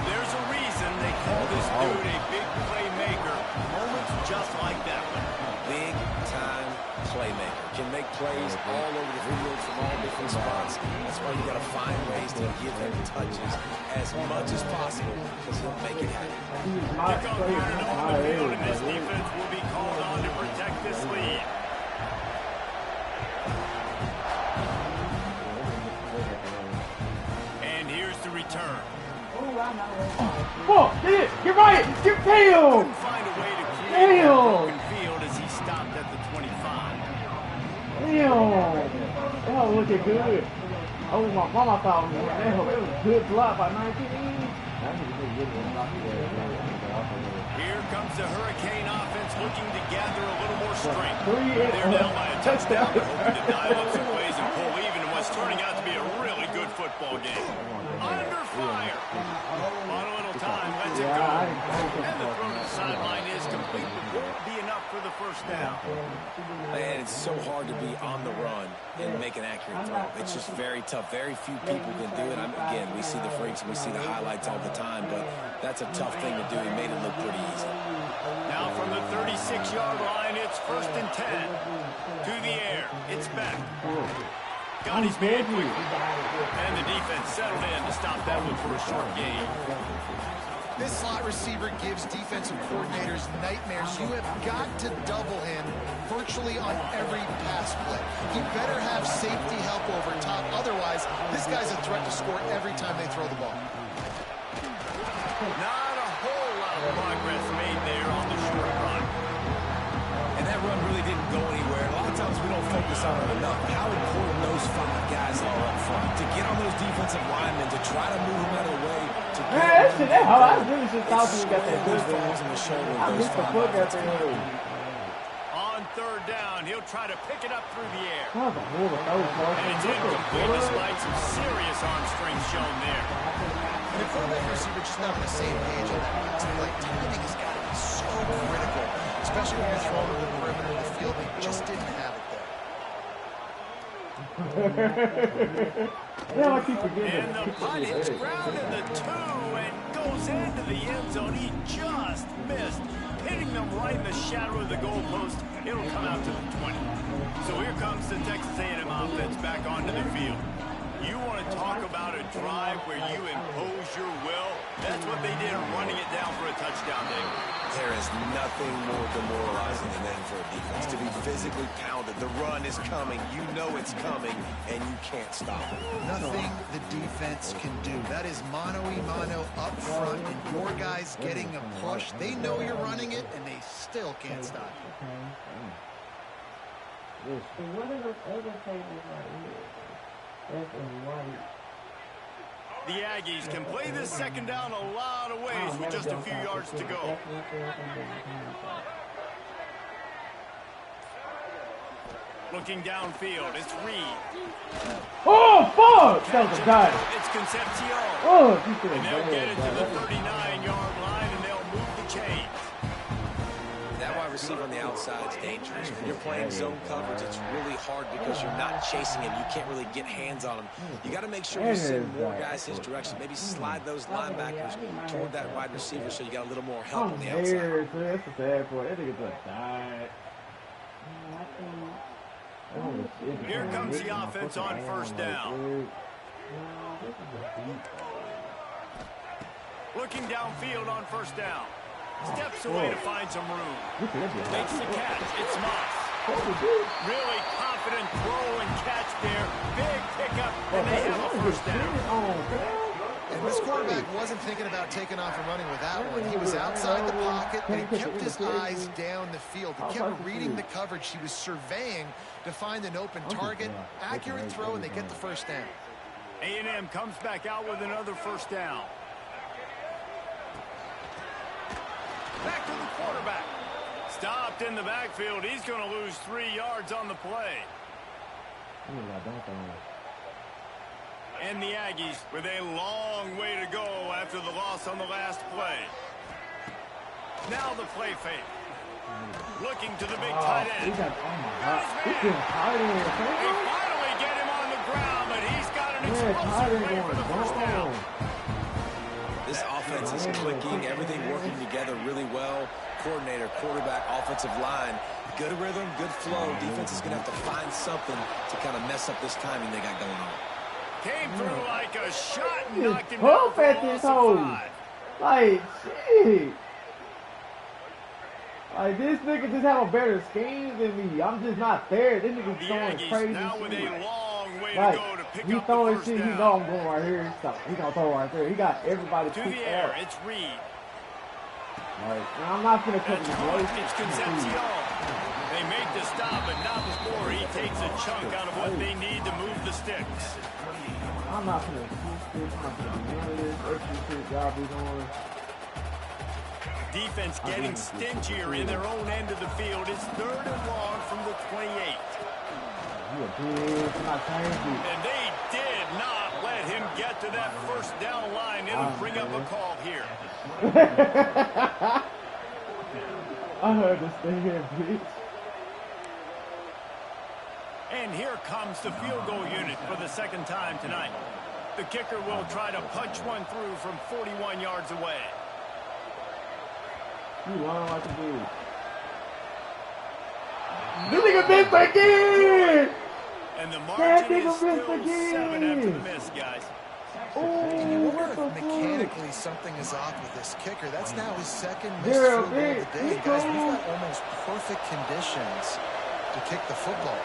There's a reason they call this dude a big playmaker. Moments just like that one. Big time playmaker. Can make plays all over the field from all different spots. That's why you got to find ways to give him touches as much as possible because he'll make it happen. Kickoff pattern on the field, and this defense will be called on to protect this lead. And here's the return. Fuck, get right, get down. Find a way to create a broken field as he stopped at the 25. Damn. That hoe looking good. Oh, my mama thought it was a good block by 19. Here comes the Hurricane offense looking to gather a little more strength. 3 They're down by a touchdown. They're hoping to dial up some plays and pull even in what's turning out to be a really good football game. Under fire. On a little time, lets it go. And the throw to the sideline is complete, but won't be enough for the first down. Man, it's so hard to be on the run and make an accurate throw. It's just very tough. Very few people can do it. Again, we see the freaks and we see the highlights all the time, but that's a tough thing to do. He made it look pretty easy. Now from the 36-yard line, it's first and 10. To the air, it's back. Got his man quickly. And the defense settled in to stop that one for a short gain. This slot receiver gives defensive coordinators nightmares. You have got to double him virtually on every pass play. He better have safety help over top. Otherwise, this guy's a threat to score every time they throw the ball. Not a whole lot of progress made there on the short run. And that run really didn't go anywhere. A lot of times we don't focus on it enough. How important getting those 5 guys all up front, to get on those defensive linemen, to try to move them out of the way. To get I really should thought you got that good falls on the shoulder of I those missed the 5 foot guys. out there. On third down, he'll try to pick it up through the air. That was a horrible throw, And it's incomplete despite some serious arm strength shown there. And the quarterback and receiver just not on the same page on that pass play. Timing has got to be so critical, especially when you're throwing to the perimeter of the field. They just didn't have it there. Yeah, I keep forgetting. And the punt hits ground in the 2 and goes into the end zone. He just missed, hitting them right in the shadow of the goalpost. It'll come out to the 20. So here comes the Texas A&M offense back onto the field. You want to talk about a drive where you impose your will? That's what they did, running it down for a touchdown, Dave. There is nothing more demoralizing than that for a defense. To be physically pounded, the run is coming, you know it's coming, and you can't stop it. Nothing the defense can do. That is mano-a-mano up front, and your guys getting a push. They know you're running it, and they still can't stop you. And what are those other tables right here? That's in white. The Aggies can play this second down a lot of ways with just a few yards to go. Looking downfield, it's Reed. Oh, fuck! That was a dive. It's Concepcion. Oh, you could And have they'll get it to the bad. 39-yard line, and they'll move the chains. That wide receiver on the outside is dangerous. When you're playing zone coverage, it's really hard because you're not chasing him. You can't really get hands on him. You got to make sure you send more guys his direction. Maybe slide those linebackers toward that wide receiver so you got a little more help on the outside. There, so that's the sad part. That nigga just died. Here comes the offense on first down. Looking downfield on first down. Steps away to find some room. Makes the catch. It's Moss. Really confident throw and catch there. Big pickup, and they have a first down. And this quarterback wasn't thinking about taking off and running with that one. He was outside the pocket, and he kept his eyes down the field. He kept reading the coverage. He was surveying to find an open target. Accurate throw, and they get the first down. A&M comes back out with another first down. Back to the quarterback. Stopped in the backfield. He's going to lose 3 yards on the play. And the Aggies with a long way to go after the loss on the last play. Now the play fake. Looking to the big tight end. Oh my God. They finally get him on the ground, but he's got an explosive play for the first down. This offense is clicking, everything working together really well. Coordinator, quarterback, offensive line. Good rhythm, good flow. Defense is going to have to find something to kind of mess up this timing they got going on. Came through like a shot and knocked him Puff down for at a this loss of hole. 5. Like, shit. Like, this nigga just have a better scheme than me. I'm just not there. This nigga's The throwing Aggies crazy now with shit. a long way to Like, go to pick he up the throwing first shit, he down. know I'm going right here. He gonna throw right there. He got everybody To picked the air, out. it's Reed. Like, I'm not gonna cut That's his caught. waist. It's Concepcion. They make the stop, but not before he takes a chunk out of what they need to move the sticks. I'm not gonna shoot this. I'm not gonna do none of this extra shit y'all be doing. Defense getting stingier in their own end of the field. It's 3rd and long from the 28. You a bitch. I'm not changing. And they did not let him get to that first down line. It'll bring up a call here. I heard this thing here, bitch. And here comes the field goal unit for the second time tonight. The kicker will try to punch one through from 41 yards away. You run like a dude. This nigga missed again! And the That margin nigga is still missed 7 again! after the miss, guys. And you Oh, wonder what if the fuck? mechanically something is off with this kicker. That's now his second missed Yeah, field goal of man, the day. he Guys, we've goes. got almost perfect conditions to kick the football.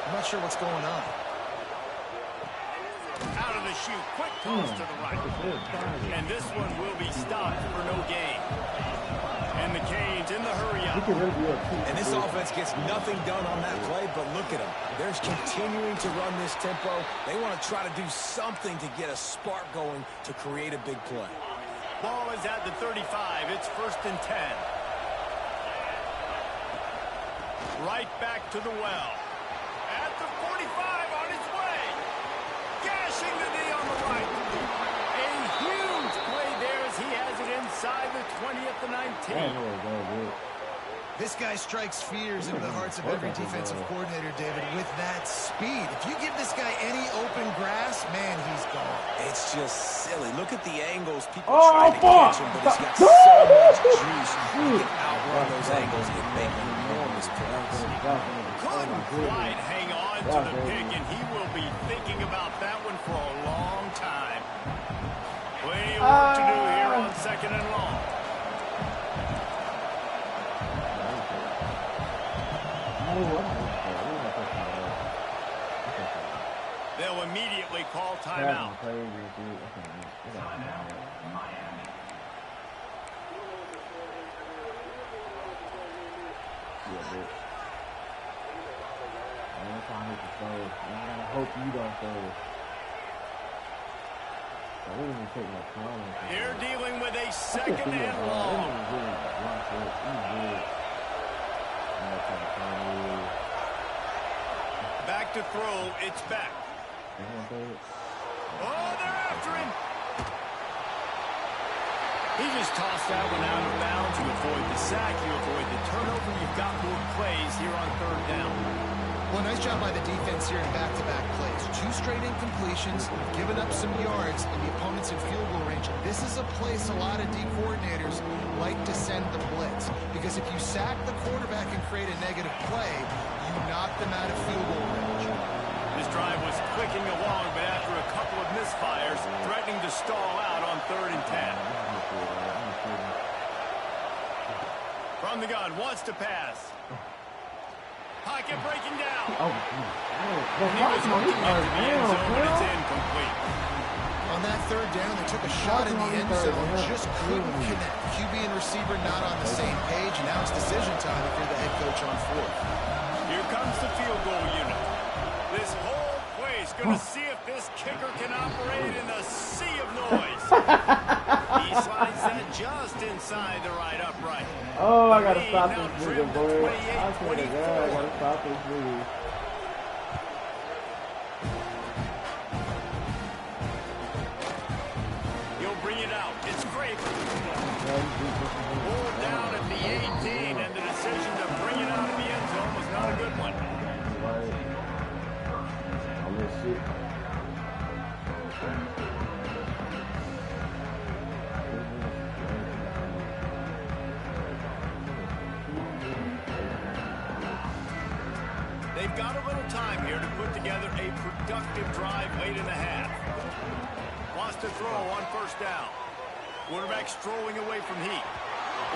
I'm not sure what's going on. Out of the chute, quick toss to the right. And this one will be stopped for no gain. And And the Canes in the hurry-up. And this offense gets nothing done on that play, but look at them. They're continuing to run this tempo. They want to try to do something to get a spark going to create a big play. Ball is at the 35. It's 1st and 10. Right back to the well. At the 45 on his way. Gashing the knee on the right. A huge play there as he has it inside the 20 at the 19. This guy strikes fears into the hearts of every defensive coordinator, David, with that speed. If you give this guy any open grass, man, he's gone. It's just silly. Look at the angles. People try to catch him, but he's got so much juice. He can outrun those angles and make enormous plays. Couldn't quite hang on to the pick, and he will be thinking about that one for a long time. Plenty of work to do here on 2nd and long. They'll immediately call timeout. They're dealing with a 2nd and long. Back to throw, it's back. Oh, they're after him. He just tossed that one out of bounds. You avoid the sack, you avoid the turnover. You've got more plays here on 3rd down. Well, nice job by the defense here in back-to-back plays. 2 straight incompletions, giving up some yards, and the opponent's in field goal range. This is a place a lot of D coordinators like to send the blitz, because if you sack the quarterback and create a negative play, you knock them out of field goal range. This drive was clicking along, but after a couple of misfires, threatening to stall out on 3rd and 10. From the gun, wants to pass. Pocket breaking down. He was looking into the end zone, but it's incomplete. On that 3rd down, they took a shot in the end zone, just couldn't connect. QB and receiver not on the same page, and now it's decision time if you're the head coach on 4th. Here comes the field goal unit. This whole place going to see if this kicker can operate in the sea of noise. He slides that just inside the right upright. Oh, I gotta stop this nigga, boy. I swear to God, I gotta stop this nigga. He'll bring it out. It's great. Pulled down at the 18, and the decision to bring it out of the end zone was not a good one. They've got a little time here to put together a productive drive late in the half. Wants to throw on 1st down. Quarterback strolling away from heat.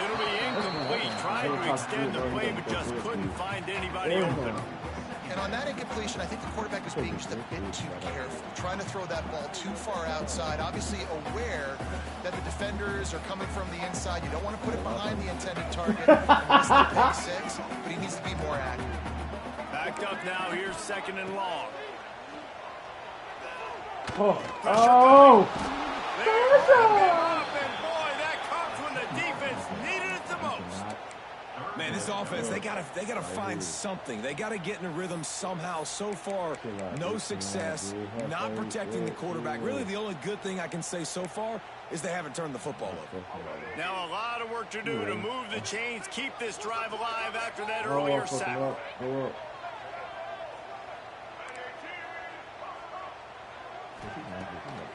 It'll be incomplete. Trying to extend the play, but just couldn't find anybody open. And on that incompletion, I think the quarterback was being just a bit too careful, trying to throw that ball too far outside, obviously aware that the defenders are coming from the inside. You don't want to put it behind the intended target unless they pick 6, but he needs to be more accurate. Backed up now, here's 2nd and long. Oh! And boy, that comes when the defense needed it the most. Man, this offense, they gotta find something. They gotta get in a rhythm somehow. So far, no success, not protecting the quarterback. Really, the only good thing I can say so far is they haven't turned the football over. Now a lot of work to do to move the chains, keep this drive alive after that earlier sack.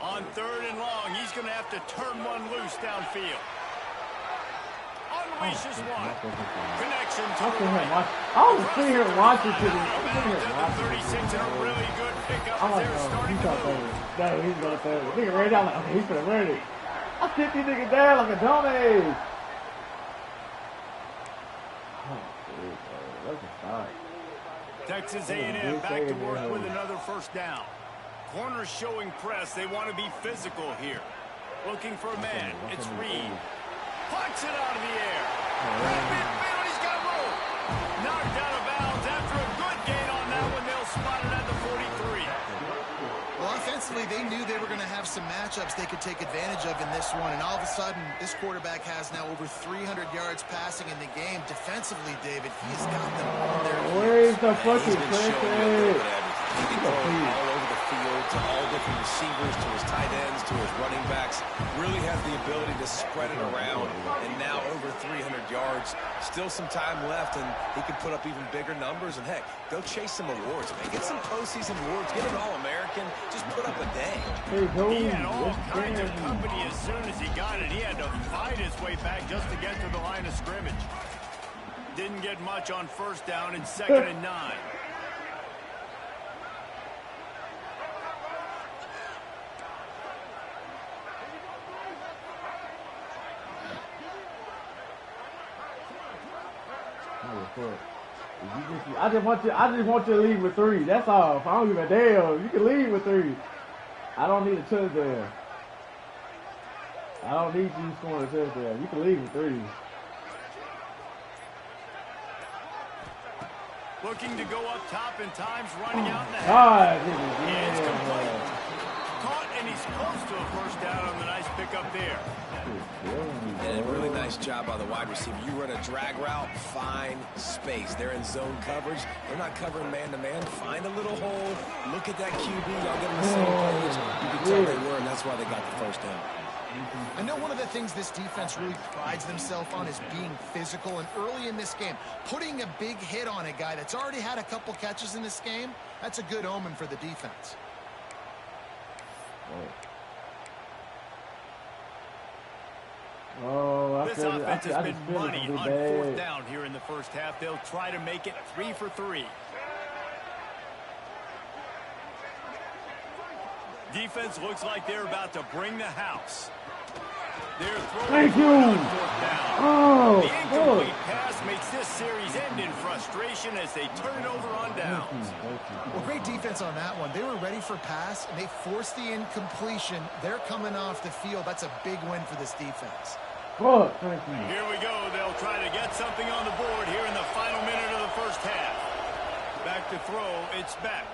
On 3rd and long, he's going to have to turn one loose downfield. Unleashes one. Connection to the right. I was sitting here watching to the 36 and a really good pickup as they're starting to move. No, he's going to throw it. Nigga ran down like, okay, he's going to run it. I sit these niggas down like a dumbass. Texas A&M back to work with another 1st down. Corners showing press. They want to be physical here. Looking for a man. It's Reed. Punts it out of the air. Midfield, he's got room. Knocked out of bounds after a good gain on that one. They'll spot it at the 43. Well, offensively, they knew they were going to have some matchups they could take advantage of in this one, and all of a sudden, this quarterback has now over 300 yards passing in the game. Defensively, David, he's got them on their heels. Where's the fucking He's been showing you a little bit pressure? of everything. He can throw it all over the field to all different receivers, to his tight ends, to his running backs. Really has the ability to spread it around, and now over 300 yards. Still some time left, and he can put up even bigger numbers. And heck, go chase some awards, man. Get some postseason awards. Get an All-American. Just put up a day. Hey, go. He had all kinds of company as soon as he got it. He had to fight his way back just to get to the line of scrimmage. Didn't get much on first down and 2nd and 9. I just want you to leave with 3. That's all. I don't give a damn. You can leave with 3. I don't need a touchdown. I don't need you scoring a touchdown. You can leave with 3. Looking to go up top in times, running out in the God, It's complete. Caught, and he's close to a first down on the nice pickup there. And a really nice job by the wide receiver. You run a drag route, find space. They're in zone coverage. They're not covering man-to-man. Find a little hole. Look at that QB. Y'all get on the same page. You can tell they were, and that's why they got the first down. I know one of the things this defense really prides themselves on is being physical, and early in this game, putting a big hit on a guy that's already had a couple catches in this game, that's a good omen for the defense. This offense has been money on 4th down here in the first half. They'll try to make it 3 for 3. Defense looks like they're about to bring the house. They're throwing on 4th down. The incomplete pass makes this series end in frustration as they turn it over on downs. Well, great defense on that one. They were ready for pass, and they forced the incompletion. They're coming off the field. That's a big win for this defense. Here we go. They'll try to get something on the board here in the final minute of the first half. Back to throw. It's Beck.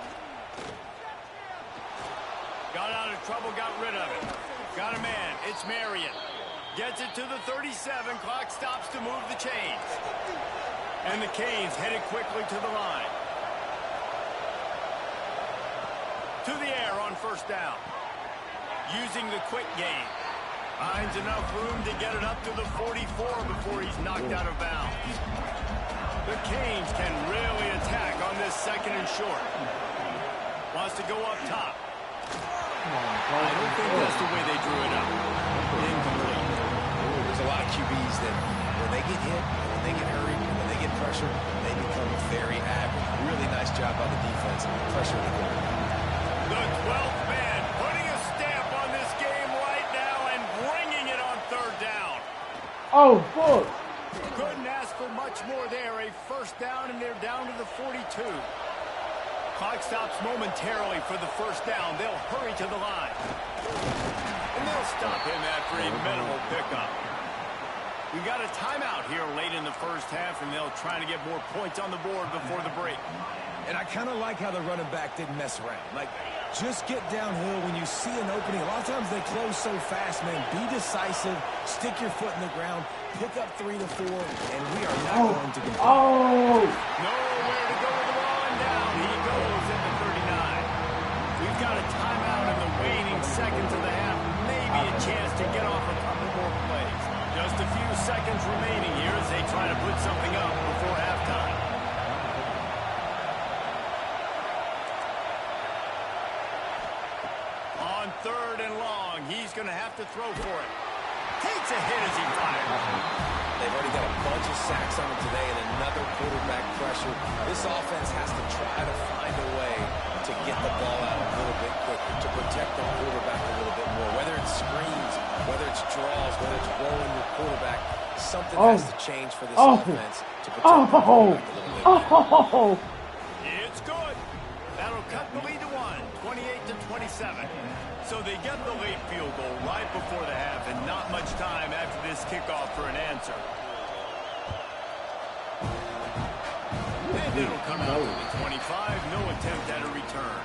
Got out of trouble, got rid of it. Got a man. It's Marion. Gets it to the 37. Clock stops to move the chains. And the Canes headed quickly to the line. To the air on first down. Using the quick game. Finds enough room to get it up to the 44 before he's knocked out of bounds. The Canes can really attack on this 2nd and short. Wants to go up top. I don't think that's the way they drew it up. Incomplete. There's a lot of QBs that when they get hit, when they get hurried, when they get pressure, they become very average. Really nice job by the defense. Pressure the quarterback. The 12th man putting a stamp on this game right now and bringing it on 3rd down. Oh, fuck. Couldn't ask for much more there. A first down, and they're down to the 42. Clock stops momentarily for the first down. They'll hurry to the line. And they'll stop him after a minimal pickup. We got a timeout here late in the first half, and they'll try to get more points on the board before the break. And I kind of like how the running back didn't mess around. Like, just get downhill when you see an opening. A lot of times they close so fast, man. Be decisive. Stick your foot in the ground. Pick up 3 to 4, and we are not going to get nowhere to go with the ball and down. He goes at the 39. We've got a timeout in the waning seconds of the half. Maybe a chance to get off a couple more plays. Just a few seconds remaining here as they try to put something up before halftime. On 3rd and long, he's going to have to throw for it. Takes a hit as he fires. They've already got a bunch of sacks on them today and another quarterback pressure. This offense has to try to find a way to get the ball out a little bit quicker, to protect the quarterback a little bit more. Whether it's screens, whether it's draws, whether it's rolling your quarterback, something has to change for this offense to protect the quarterback a little bit. It's good. That'll cut the lead to 28-27. So they get the late field goal right before the half and not much time after this kickoff for an answer. And it'll come out to the 25. No attempt at a return.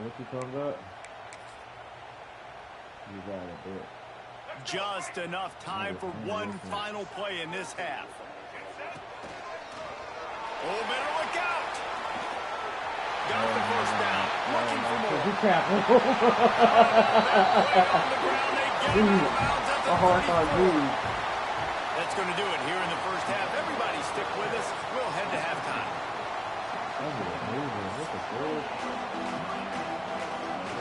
What you comes up? You got it, bit. Just enough time for one final play in this half. Oh, better look out. Got the first down. Looking for more. Be careful. On the ground, they get him out of bounds at the 34. That's going to do it here in the first half. Everybody stick with us. We'll head to halftime.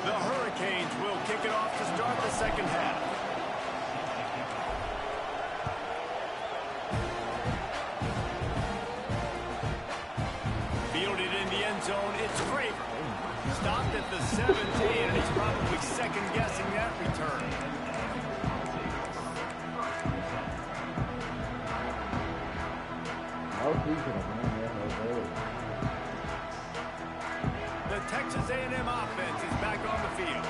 The Hurricanes will kick it off to start the second half. Fielded in the end zone, it's Fraver. Stopped at the 17, and he's probably second-guessing that return. The Texas A&M offense is back on the field.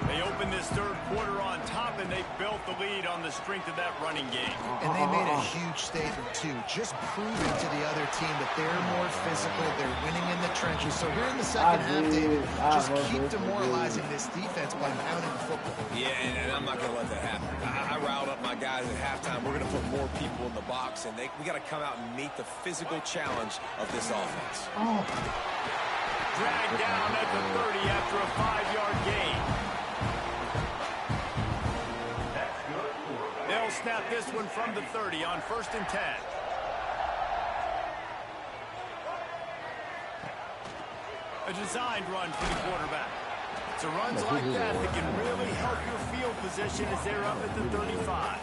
They opened this third quarter on top, and they built the lead on the strength of that running game. And they made a huge statement, too, just proving to the other team that they're more physical, they're winning in the trenches. So here in the second half, David, just keep demoralizing this defense by pounding the football. Yeah, and I'm not going to let that happen. I riled up my guys at halftime. We're going to put more people in the box, and we got to come out and meet the physical challenge of this offense. Dragged down at the 30 after a 5-yard gain. They'll snap this one from the 30 on 1st and 10. A designed run for the quarterback. It's runs like that that can really help your field position as they're up at the 35.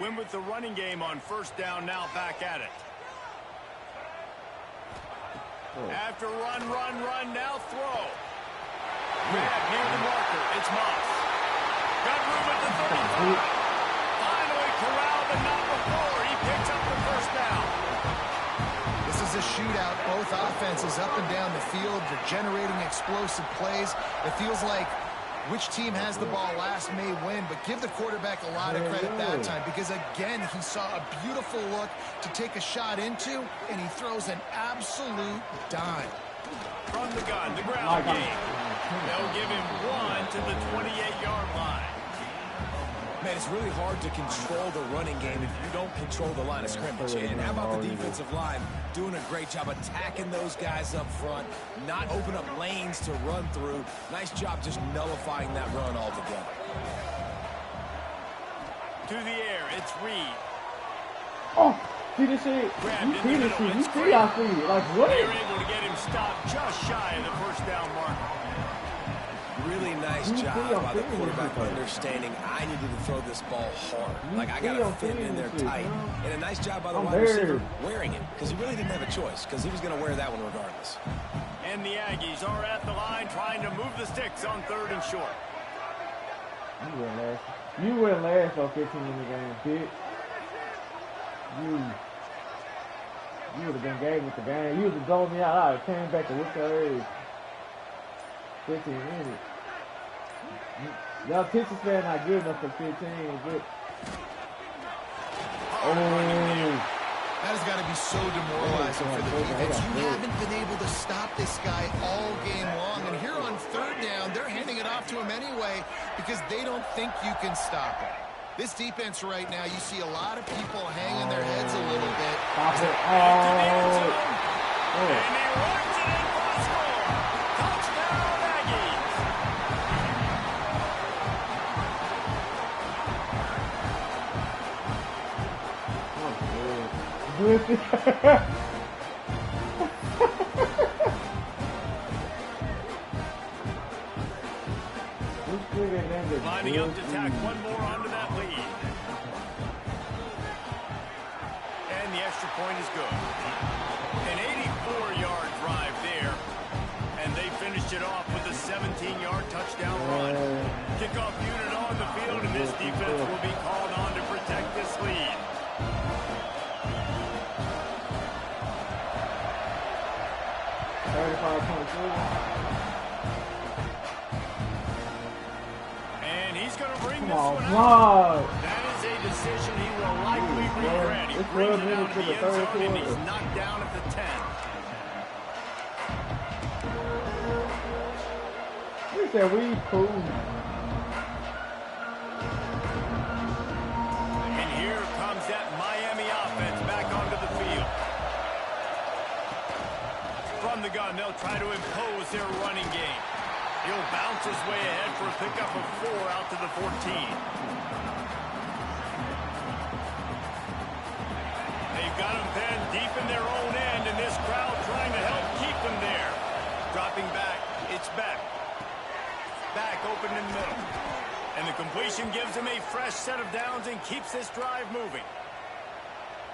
Win with the running game on 1st down, now back at it. After run, now throw. Grab near the marker, it's Moss. Got room at the 35. Finally corralled, but not before. He picks up the 1st down. This is a shootout. Both offenses up and down the field. They're generating explosive plays. It feels like which team has the ball last may win, but give the quarterback a lot of credit that time because, again, he saw a beautiful look to take a shot into, and he throws an absolute dime. From the gun, the ground game. They'll give him one to the 28-yard line. Man, it's really hard to control the running game if you don't control the line of scrimmage. And how about the defensive line doing a great job attacking those guys up front, not open up lanes to run through. Nice job just nullifying that run altogether. To the air, it's Reed. Oh, see this shit? You see this shit? You see I see it. Like, what? They're able to get him stopped just shy of the 1st down marker. Really nice job by the quarterback understanding I needed to throw this ball hard. Like, I got to fit in there tight. And a nice job by the wide receiver wearing it because he really didn't have a choice because he was going to wear that one regardless. And the Aggies are at the line trying to move the sticks on 3rd and short. You wouldn't last on 15 in the game, bitch. You would have been game with the game. You would have told me out. I came back to whoop your ass. 15 minutes. Y'all Texas fans not good enough for 15, but That has got to be so demoralizing for the defense. You haven't been able to stop this guy all game long, and here on 3rd down, they're handing it off to him anyway because they don't think you can stop him. This defense right now, you see a lot of people hanging their heads a little bit. Stop it. And he runs it in for a score. Touchdown, Aggies. Lining up to tack one more onto that lead. extra point is good. An 84-yard drive there, and they finished it off with a 17-yard touchdown run. Kickoff unit on the field, and this defense will be called on to protect this lead. And he's going to bring this one out. That is a decision he will likely regret. He brings it out to the end zone, and he's knocked down at the 10. He said we cool. And here comes that Miami offense back onto the field. From the gun, they'll try to impose their running game. He'll bounce his way ahead for a pickup of 4 out to the 14. They've got him pinned deep in their own end, and this crowd trying to help keep them there. Dropping back, it's back. Back open in the middle. And the completion gives him a fresh set of downs and keeps this drive moving.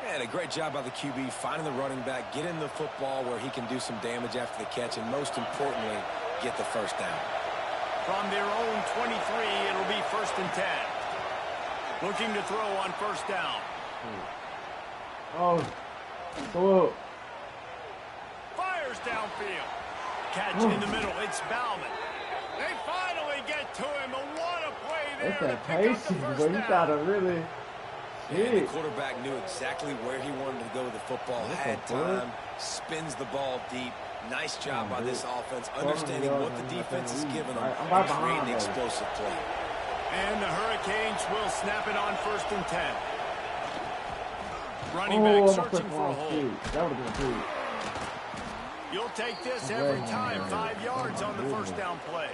And a great job by the QB finding the running back, getting the football where he can do some damage after the catch, and most importantly, get the first down. From their own 23, it'll be 1st and 10. Looking to throw on first down. Oh, go up. Fires downfield. Catch in the middle. It's Bauman. They finally get to him, but what a play there. That's that patience, but he got to really... And the quarterback knew exactly where he wanted to go with the football. Had time, spins the ball deep. Nice job by this offense, understanding what the defense is giving them and creating explosive play. And the Hurricanes will snap it on 1st and 10. Running back searching for a hole. That would have been good. You'll take this every time. 5 yards on the first down play.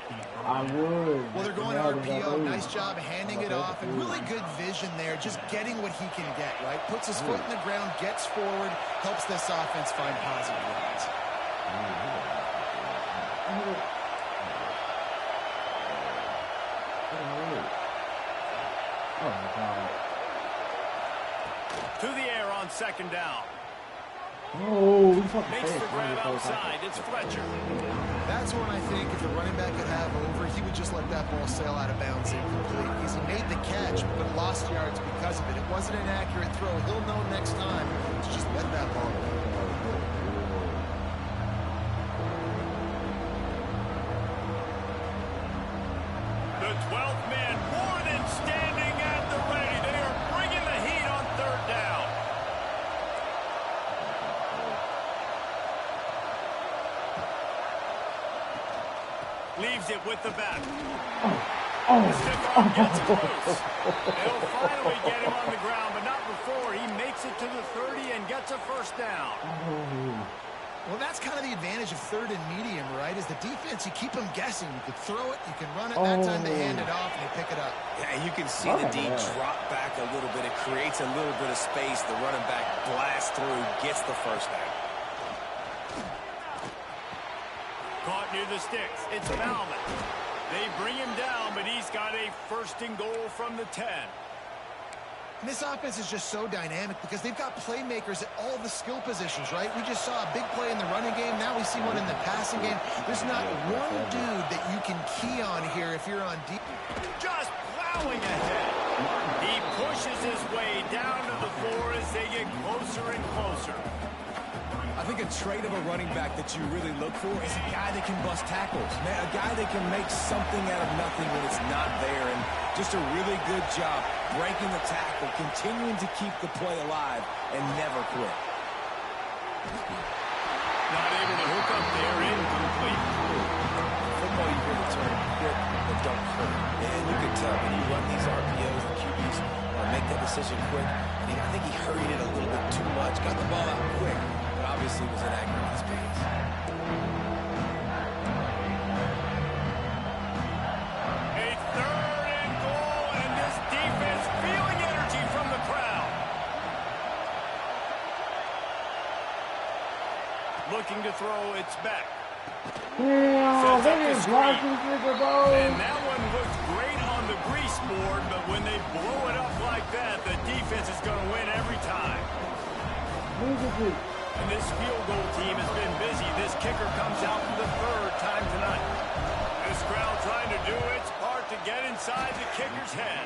I would. Well, they're going RPO. Nice job handing it off, and really good vision there, just getting what he can get, right? Puts his foot in the ground, gets forward, helps this offense find positive runs. Oh, my God. To the air on 2nd down. Oh, Makes the grab outside. It's Fletcher. That's one I think if the running back could have over, he would just let that ball sail out of bounds incomplete. Because he made the catch, but lost yards because of it. It wasn't an accurate throw. He'll know next time to just let that ball go. The 12th man more than standing at the ready. They are bringing the heat on 3rd down. Leaves it with the back. The stiff arm gets close. They'll finally get him on the ground, but not before. He makes it to the 30 and gets a first down. Well, that's kind of the advantage of 3rd and medium, right? Is the defense, you keep them guessing. You can throw it, you can run it. That time they hand it off and they pick it up. Yeah, and you can see the D drop back a little bit. It creates a little bit of space. The running back blasts through, gets the first down. Caught near the sticks. It's Bauman. They bring him down, but he's got a 1st and goal from the 10. And this offense is just so dynamic because they've got playmakers at all the skill positions, right? We just saw a big play in the running game. Now we see one in the passing game. There's not one dude that you can key on here if you're on deep. Just plowing ahead. He pushes his way down to the floor as they get closer and closer. I think a trait of a running back that you really look for is a guy that can bust tackles. Man, a guy that can make something out of nothing when it's not there. And just a really good job breaking the tackle, continuing to keep the play alive, and never quit. Not able to hook up there, incomplete. Football, you hear the term quit but don't hurt. And you can tell when you run these RPOs, the QBs make that decision quick. And I think he hurried it a little bit too much, got the ball out quick. Obviously was inaccurate on his pace. A 3rd and goal, and this defense feeling energy from the crowd. Looking to throw, it's back. Damn, they didn't block this nigga, bro. And that one looks great on the grease board, but when they blow it up like that, the defense is going to win every time. physically. And this field goal team has been busy. This kicker comes out for the third time tonight. This crowd trying to do its part to get inside the kicker's head.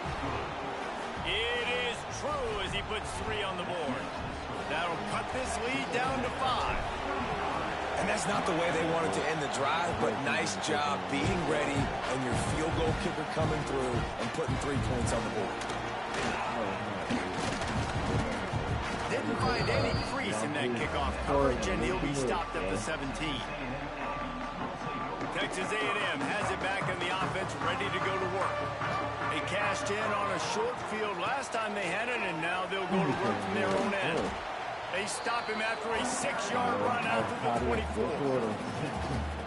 It is true as he puts 3 on the board. That'll cut this lead down to 5. And that's not the way they wanted to end the drive, but nice job being ready and your field goal kicker coming through and putting 3 points on the board. Didn't find any crease in that kickoff coverage, and he'll be stopped at the 17. Texas A&M has it back in the offense, ready to go to work. They cashed in on a short field last time they had it, and now they'll go to work from their own end. They stop him after a 6-yard run out to the 24.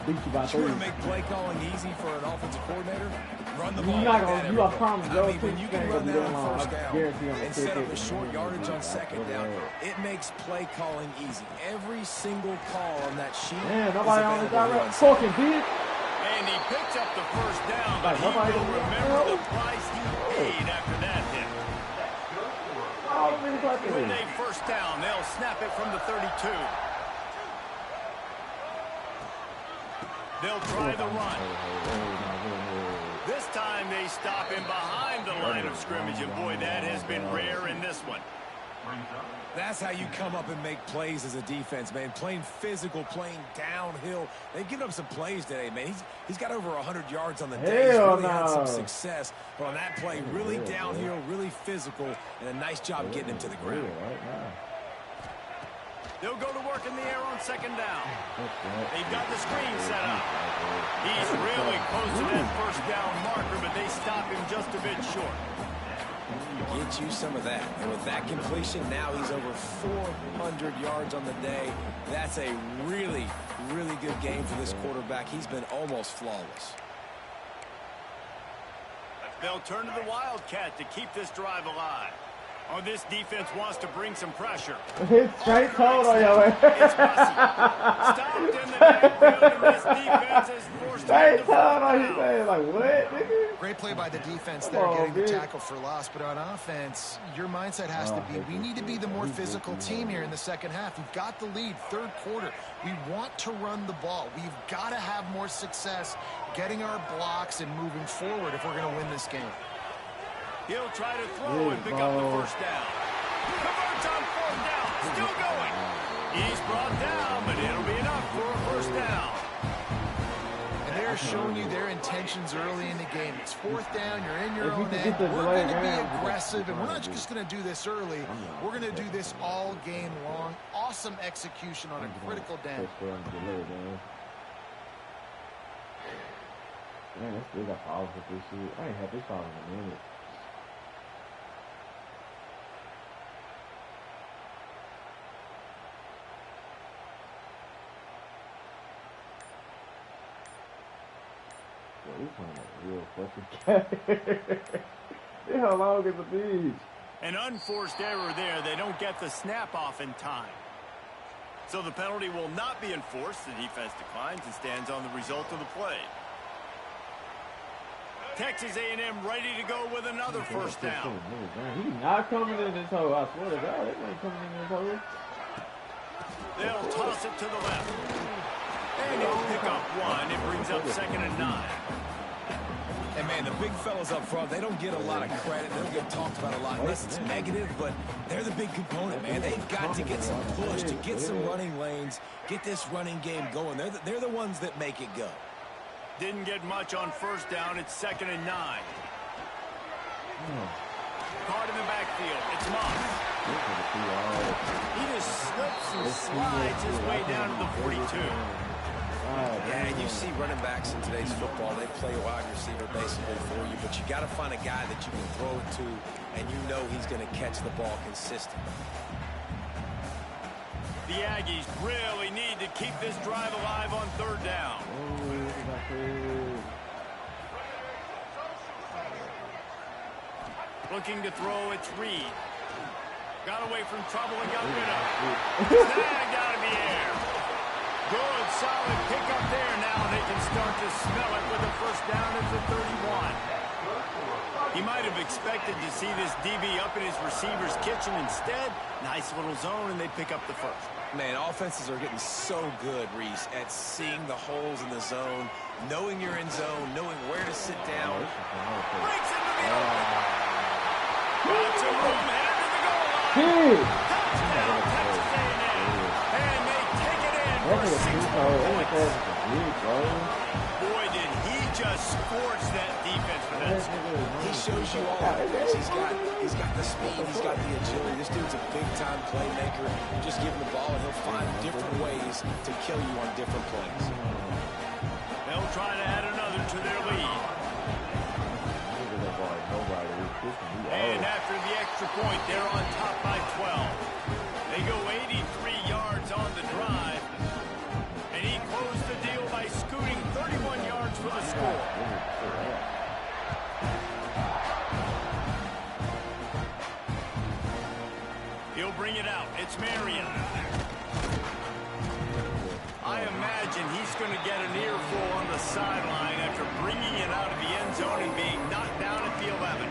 You want to make play calling easy for an offensive coordinator? Run the ball. You're not going to, you are promised, I mean, when you can run that on first down and set up a short yardage on second down, it makes play calling easy. Every single call on that sheet Man, nobody on the is available. direct talking, dude. And he picks up the first down, but he will remember the price he paid after that hit. When they first down, they'll snap it from the 32. They'll try the run. This time they stop him behind the line of scrimmage, and boy, that has been rare in this one. That's how you come up and make plays as a defense, man. Playing physical, playing downhill. They've given up some plays today, man. He's got over 100 yards on the day. He's really had some success. But on that play, really downhill, really physical, and a nice job getting him to the ground. They'll go to work in the air on second down. They've got the screen set up. He's really close to that first down marker, but they stop him just a bit short. Get you some of that. And with that completion, now he's over 400 yards on the day. That's a really, really good game for this quarterback. He's been almost flawless. They'll turn to the Wildcat to keep this drive alive. Oh, this defense wants to bring some pressure. It's straight cold on your way. It's Bussy. Stopped in the backfield, and this defense is forced to Straight cold on your way. Like, what, nigga? Great play by the defense there, getting the tackle for loss. But on offense, your mindset has to be, we need to be the more physical team here in the second half. We've got the lead, third quarter. We want to run the ball. We've got to have more success getting our blocks and moving forward if we're going to win this game. He'll try to throw and pick up the first down. Converts on fourth down. Still going. He's brought down, but it'll be enough for a first down. And they're showing you their intentions early in the game. It's fourth down. You're in your own end. We're going to be aggressive, and we're not just going to do this early. We're going to do this all game long. Awesome execution on a critical down. Man, that's good. I fouled with this shit. I ain't had this foul in a minute. We're playing a real fucking game. How long is the beach? An unforced error there. They don't get the snap off in time. So the penalty will not be enforced. The defense declines and stands on the result of the play. Texas A&M ready to go with another first down. He's not coming in this hole. I swear to God, they ain't coming in this hole. They'll toss it to the left. And he'll pick up one. It brings up 2nd and 9. And, man, the big fellas up front, they don't get a lot of credit. They don't get talked about a lot unless it's negative, but they're the big component, man. They've got to get some push, to get some running lanes, get this running game going. They're the ones that make it go. Didn't get much on first down. It's 2nd and 9. Caught in the backfield. It's Moss. He just slips and slides his way down to the 42. Yeah, you see running backs in today's football, they play wide receiver basically for you, but you got to find a guy that you can throw it to, and you know he's going to catch the ball consistently. The Aggies really need to keep this drive alive on third down. Looking to throw, it's Reed. Got away from trouble and got rid of it. Snagged out of the air. Good, solid pickup there. Now they can start to smell it with a first down at the 31. He might have expected to see this DB up in his receiver's kitchen. Instead, nice little zone, and they pick up the first. Man, offenses are getting so good, Reese, at seeing the holes in the zone, knowing you're in zone, knowing where to sit down. Breaks into the open. Got some room, headed to the goal line. Touchdown, Texas A&M. And they take it in for 6 points. Boy, did he just scorch that defense for that score. He shows you all that. He's got the speed. He's got the agility. This dude's a big-time playmaker. You just give him the ball, and he'll find different ways to kill you on different plays. They'll try to add another to their lead. And after the extra point, they're on top by 12. They go 83 yards on the drive. And he closed the deal by scooting 31 yards for the score. He'll bring it out. It's Marion. I imagine he's going to get an earful on the sideline after bringing it out of the end zone and being knocked down at the 11.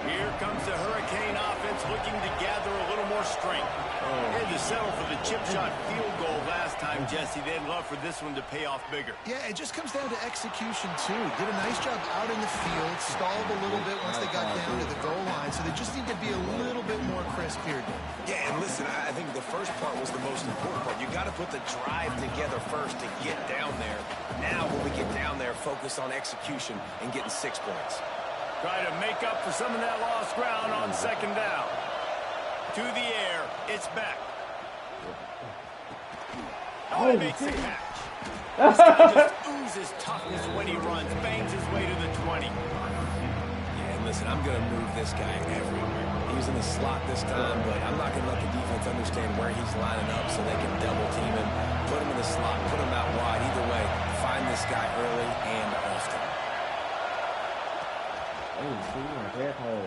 Here comes the Hurricane offense looking to gather a little more strength. They had to settle for the chip shot field goal last time, Jesse. They'd love for this one to pay off bigger. Yeah, it just comes down to execution, too. Did a nice job out in the field, stalled a little bit once they got down to the goal line, so they just need to be a little bit more crisp here. Yeah, and listen, I think the first part was the most important part. You got to put the drive together first to get down there. Now, when we get down there, focus on execution and getting 6 points. Try to make up for some of that lost ground on second down. To the air, it's back. Oh, he makes the catch. This guy just oozes toughness when he runs, bangs his way to the 20. Yeah, and listen, I'm going to move this guy everywhere. He's in the slot this time, but I'm not going to let the defense understand where he's lining up so they can double team him, put him in the slot, put him out wide. Either way, find this guy early and often.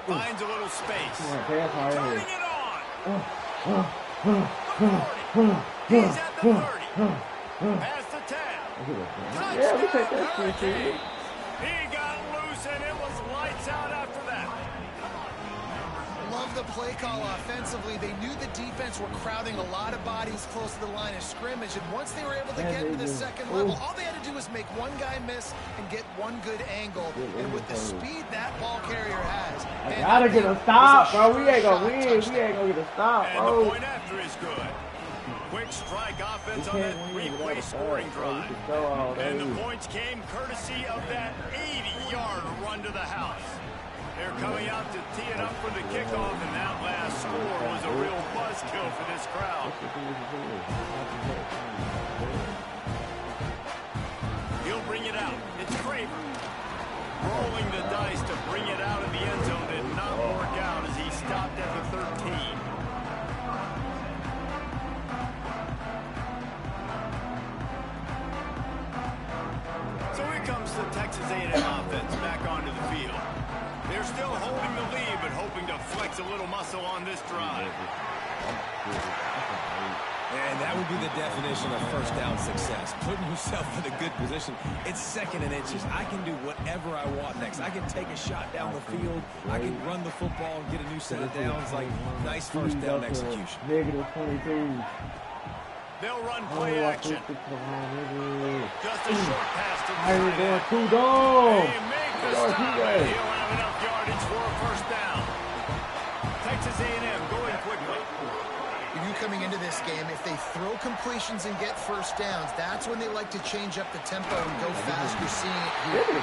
Finds a little space. Turning it on. He's at the 30. Past the 10. Touchdown. He got loose, and it was lights out after that. Love the play call offensively. They knew the defense were crowding a lot of bodies close to the line of scrimmage, and once they were able to get to the second level, all they had to do was make one guy miss and get one good angle. And with the speed that ball carrier has, I gotta get a stop, bro. We ain't gonna win. We ain't gonna get a stop, bro. And the point after is good. Quick strike offense on that three-play scoring drive. And the points came courtesy of that 80-yard run to the house. They're coming out to tee it up for the kickoff, and that last score was a real buzzkill for this crowd. He'll bring it out. It's Craver. Rolling the dice to bring it out of the end zone did not work out as he stopped at the 13. So here comes the Texas A&M offense back onto the field. They're still holding the lead, but hoping to flex a little muscle on this drive. And that would be the definition of first down success. Putting yourself in a good position. It's second and inches. I can do whatever I want next. I can take a shot down the field. I can run the football and get a new set of downs. Like, nice first down execution. Negative 22. They'll run play action. Just a short pass to the They tight too long. They make the stop, and he'll have enough yardage for a first down. Texas A&M going quickly. You coming into this game, if they throw completions and get first downs, that's when they like to change up the tempo and go fast. You're seeing it here. They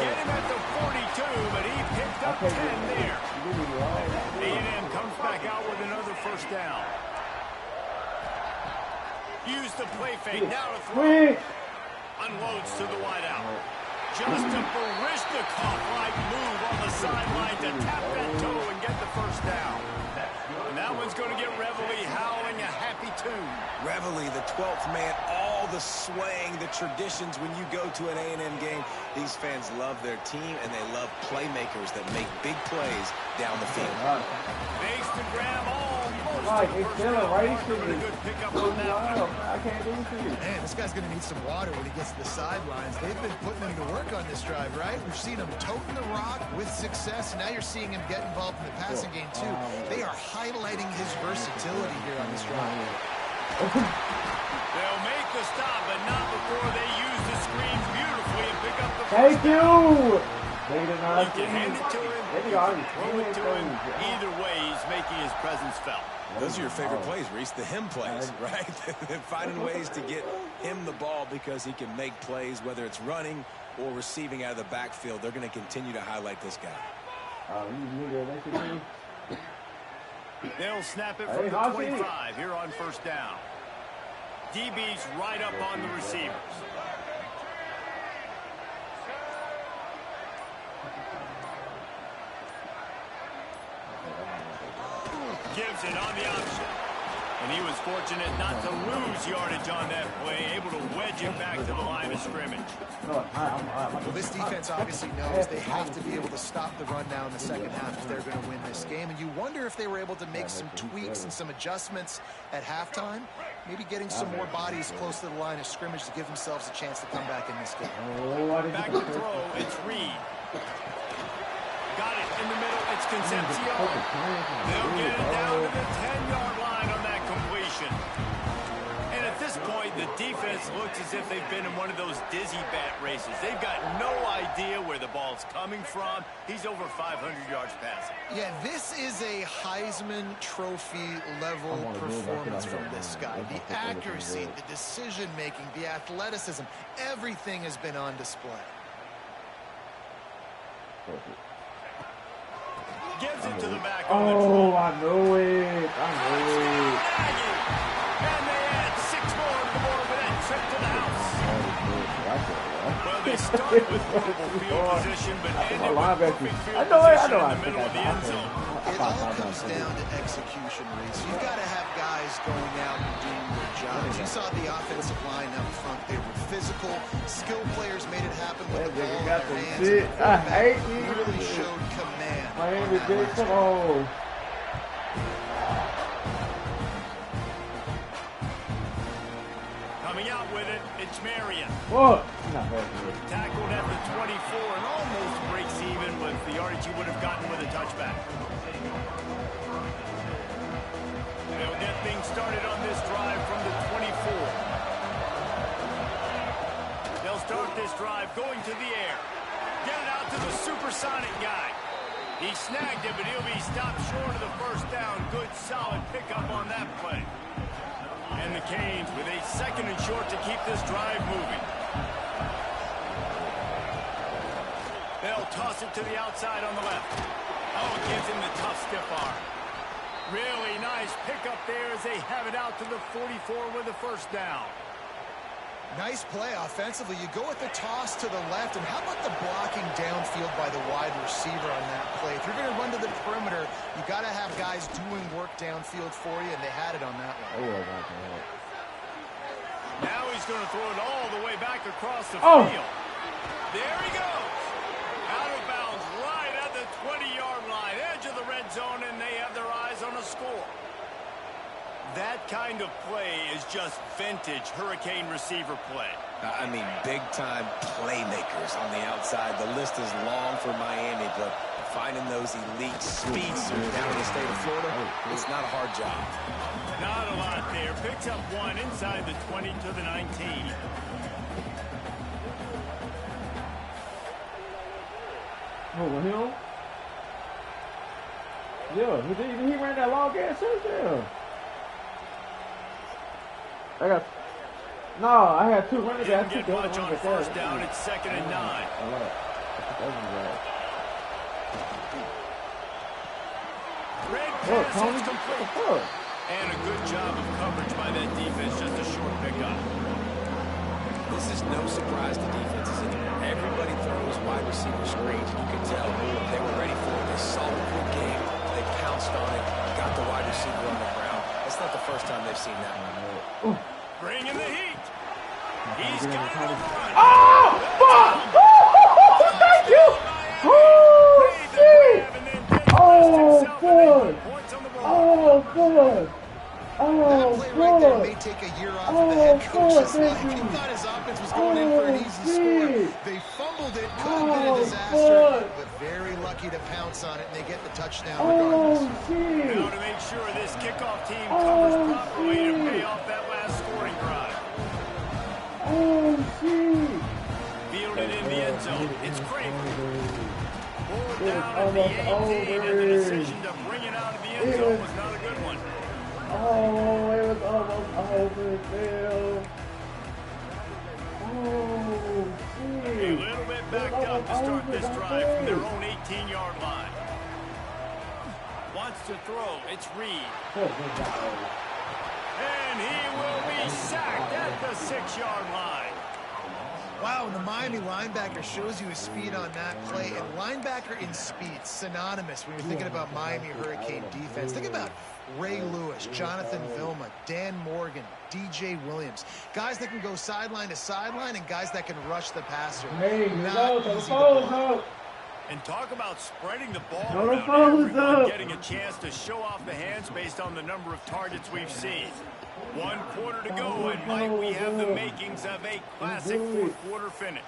get him at the 42, but he picked up 10 there. A&M comes back out with another first down. Use the play fake, now to throw. Unloads to the wideout. Just a Barishnikov-like move on the sideline to tap that toe and get the first down. And that one's going to get Reveille howling a happy tune. Reveille, the 12th man, all the swaying, the traditions when you go to an A&M game. These fans love their team, and they love playmakers that make big plays down the field. Makes the grab almost. Like, it's still a race to me. Good pickup on that one. I can't do it. Man, this guy's going to need some water when he gets to the sidelines. They've been putting him to work on this drive, right? We've seen him toting the rock with success, and now you're seeing him get involved in the passing game, too. They are highlighting his versatility here on this drive. They'll make the stop, but not before they use the screens beautifully and pick up the first Thank down. you. They did not. You can hand it to him, They you already can throw it to him. Either way, he's making his presence felt. Those are your favorite plays, Reese, the him plays, right? Finding ways to get him the ball because he can make plays, whether it's running or receiving out of the backfield. They're going to continue to highlight this guy. They'll snap it from the 25 here on first down. DB's right up on the receivers. Gives it on the option. And he was fortunate not to lose yardage on that play, able to wedge it back to the line of scrimmage. Well, this defense obviously knows they have to be able to stop the run now in the second half if they're going to win this game. And you wonder if they were able to make some tweaks and some adjustments at halftime, maybe getting some more bodies close to the line of scrimmage to give themselves a chance to come back in this game. Back to throw, it's Reed. Got it in the middle, it's Concepcion. They'll get it down to the 10-yard line on that completion. And at this point, the defense looks as if they've been in one of those dizzy bat races. They've got no idea where the ball's coming from. He's over 500 yards passing. Yeah, this is a Heisman Trophy level performance from this guy. The accuracy, the decision-making, the athleticism, everything has been on display. Gives it to the back on the draw. Oh, I know it. I know it. And they add 6 more to the board with that trip to the house. Well, they started with horrible field position, but ended with perfect field position in the middle of the end zone. It all comes down to execution, Reese. You've got to have guys going out and doing their jobs. You saw the offensive line up front. They were physical. Skilled players made it happen with the ball in their hands. I hate you. Really showed command. Miami did come on. Coming out with it, it's Marion. What? Tackled at the 24 and almost breaks even with the yardage he would have gotten with a touchback. They'll get things started on this drive from the 24. They'll start this drive going to the air. Get it out to the supersonic guy. He snagged it, but he'll be stopped short of the first down. Good, solid pickup on that play. And the Canes with a 2nd and short to keep this drive moving. They'll toss it to the outside on the left. Oh, it gives him the tough stiff arm. Really nice pickup there as they have it out to the 44 with the first down. Nice play offensively. You go with the toss to the left, and how about the blocking downfield by the wide receiver on that play? If you're going to run to the perimeter, you got to have guys doing work downfield for you, and they had it on that one. Now he's going to throw it all the way back across the field. There he goes. Out of bounds right at the 20-yard line, edge of the red zone, and they have their eyes on a score. That kind of play is just vintage Hurricane receiver play. I mean, big-time playmakers on the outside. The list is long for Miami, but finding those elite speedsters down in the state of Florida, it's not a hard job. Not a lot there. Picks up 1 inside the 20 to the 19. Oh, him? Yeah, he ran that long ass touchdown. I had 2 running backs. Didn't get much on first down. It's 2nd and 9. Red pass is complete. And a good job of coverage by that defense. Just a short pickup. This is no surprise to defenses anymore. Everybody throws wide receiver screens, and you can tell they were ready for it. They saw the quick game. They pounced on it, got the wide receiver on the ground. That's not the first first time they've seen that one. Bringing the heat. He's got it on the run. Oh, fuck! Thank you! Oh, shit! Oh, boy! Oh, boy! Oh, That play right there boy! may take a year off of the head coach's life. He you. thought his offense was going in for an easy score. shit. They fumbled it, could have been a disaster, boy. but very lucky to pounce on it, and they get the touchdown regardless. Oh, shit! Now to make sure this kickoff team covers properly to pay off that last scoring drive. Oh, shit! Fielded in the end zone. It's Kramer. Pulled It was down at the almost 18, and the over. decision to bring it out of the end zone was not a good one. Oh, it was almost over, Phil. Oh, A shit. little bit backed up to start this drive from their own 18-yard line. Wants to throw. It's Reed. And he will be sacked at the 6-yard line. Wow, and the Miami linebacker shows you his speed on that play. And linebacker in speed, synonymous when you're thinking about Miami Hurricane defense. Think about Ray Lewis, Jonathan Vilma, Dan Morgan, DJ Williams. Guys that can go sideline to sideline and guys that can rush the passer. Not easy to block. And talk about spreading the ball No, the around, phone's everyone up. getting a chance to show off the hands based on the number of targets we've seen. 1 quarter to go, and might we have the makings of a classic fourth-quarter finish.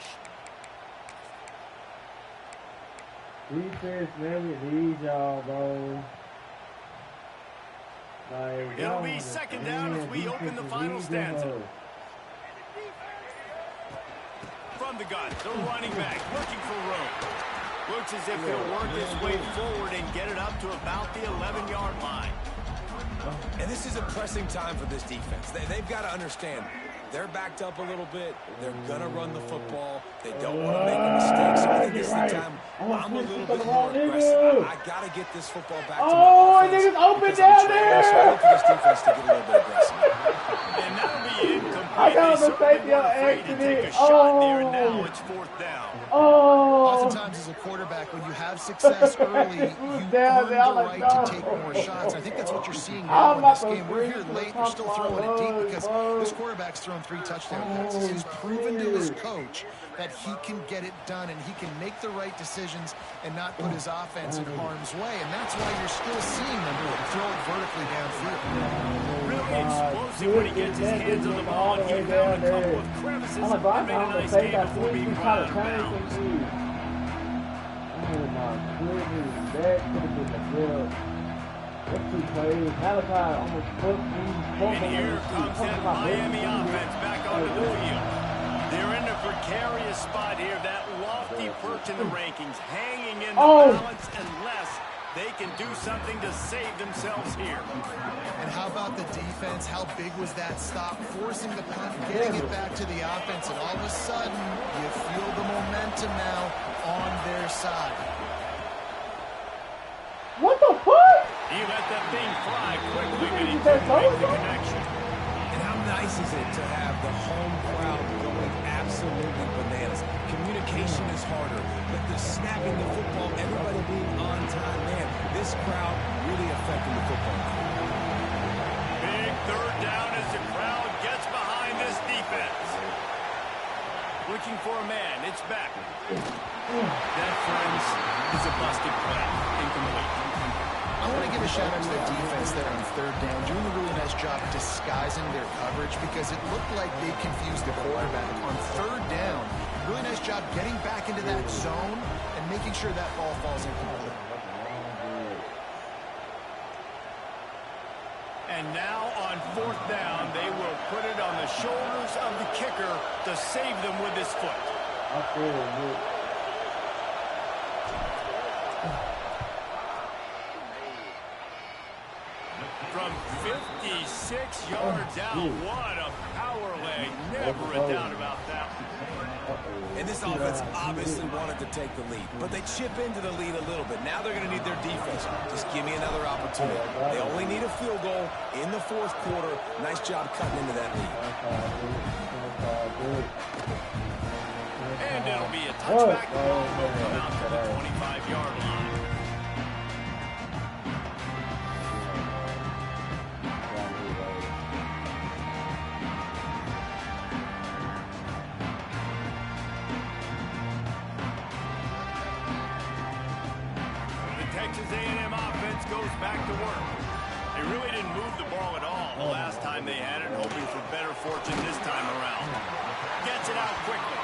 Defense, man, we need y'all, bro. Like, It'll be second down as we open the final stanza. From the gun, the running back looking for room. Looks as if he'll work his way forward and get it up to about the 11-yard line. And this is a pressing time for this defense. They've got to understand, they're backed up a little bit. They're going to run the football. They don't want to make a mistake. So I think this is the time I'm a little bit more aggressive. I got to get this football back to my offense. Niggas open because down I'm trying there. for this defense to get a little bit aggressive. And that'll be incomplete. I got They the certainly safety on weren't afraid to take a accident. shot there, and now it's 4th down. Oftentimes as a quarterback, when you have success early, you earn the right to take more shots. I think that's what you're seeing now in this game. We're here late, they're still throwing it deep because this quarterback's thrown 3 touchdown passes. He's proven to his coach that he can get it done and he can make the right decisions and not put his offense in harm's way. And that's why you're still seeing them throw it vertically downfield. Really explosive when he gets his hands on the ball. He found a couple of crevices and made a nice game before being brought out of bounds. Oh my goodness, that could have been a good. That's 2 plays. Malachi almost booked me. And here comes that Miami offense back onto the field. They're in a precarious spot here. That lofty perch in the rankings, hanging in the balance unless they can do something to save themselves here. And how about the defense? How big was that stop? Forcing the punt, getting it back to the offense, and all of a sudden, you feel the momentum now on their side. What the fuck? He let that thing fly quickly, but he couldn't make the connection. And how nice is it to have the home crowd going absolutely bananas? Communication is harder, but the snapping the football, everybody being on time, man, this crowd really affecting the football. Big 3rd down as the crowd gets behind this defense. Looking for a man, it's back. That, friends, is a busted play. Incomplete. I want to give a shout out to the defense there on 3rd down, doing a really nice job disguising their coverage because it looked like they confused the quarterback. On 3rd down, really nice job getting back into that zone and making sure that ball falls incomplete. And now on 4th down, they will put it on the shoulders of the kicker to save them with his foot. From 56 yards out, what a power leg. Never a doubt about that. And this offense obviously wanted to take the lead, but they chip into the lead a little bit. Now they're going to need their defense. Just give me another opportunity. They only need a field goal in the 4th quarter. Nice job cutting into that lead. And it'll be a touchback. The ball will come out to the 25-yard line. Texas A&M offense goes back to work. They really didn't move the ball at all the last time they had it, hoping for better fortune this time around. Gets it out quickly.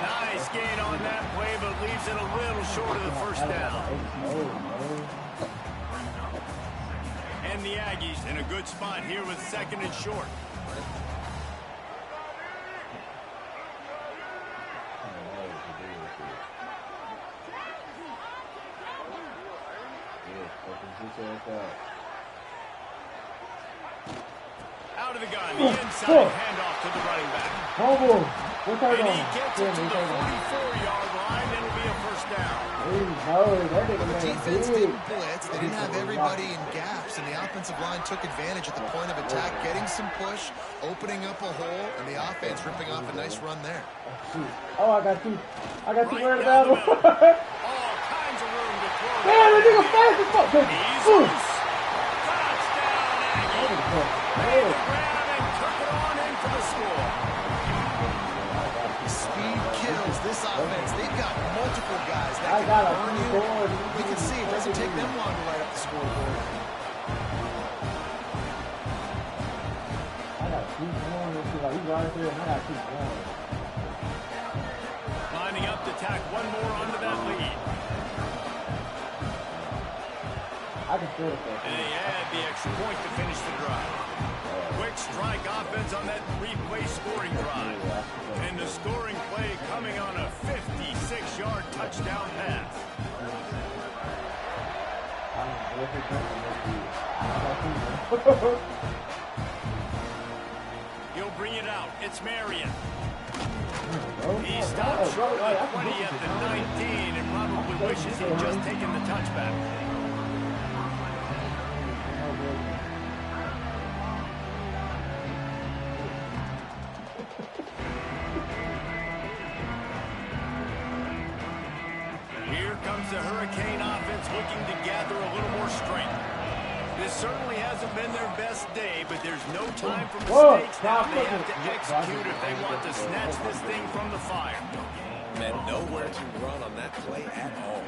Nice gain on that play, but leaves it a little short of the first down. And the Aggies in a good spot here with 2nd and short. Out of the gun, the inside handoff to the running back. And he gets it to the 44-yard line. It'll be a first down. The defense didn't blitz. They didn't have everybody in gaps, and the offensive line took advantage at the point of attack, getting some push, opening up a hole, and the offense ripping off a nice run there. Oh, I got two right down the about middle. All kinds of room to throw. Man, that nigga fast as fuck. He's loose. Touchdown, Aggie. Made the grab and took it on in for the score. Speed kills this offense. They've got multiple guys that can burn you. We can see it doesn't take them long to light up the scoreboard. I got two corners. Like, he's right there, and I got two corners. Lining up to tack one more onto that lead. I can feel it. And they add the extra point to finish the drive. Quick strike offense on that three-play scoring drive. And the scoring play coming on a 56-yard touchdown pass. He'll bring it out. It's Marion. He stopped short of the 20 at the 19 and probably wishes he'd just taken the touchback. Here comes the Hurricane offense looking to gather a little more strength. This certainly hasn't been their best day, but there's no time for mistakes now. They have to execute if they want to snatch this thing from the fire. Man, nowhere to run on that play at all.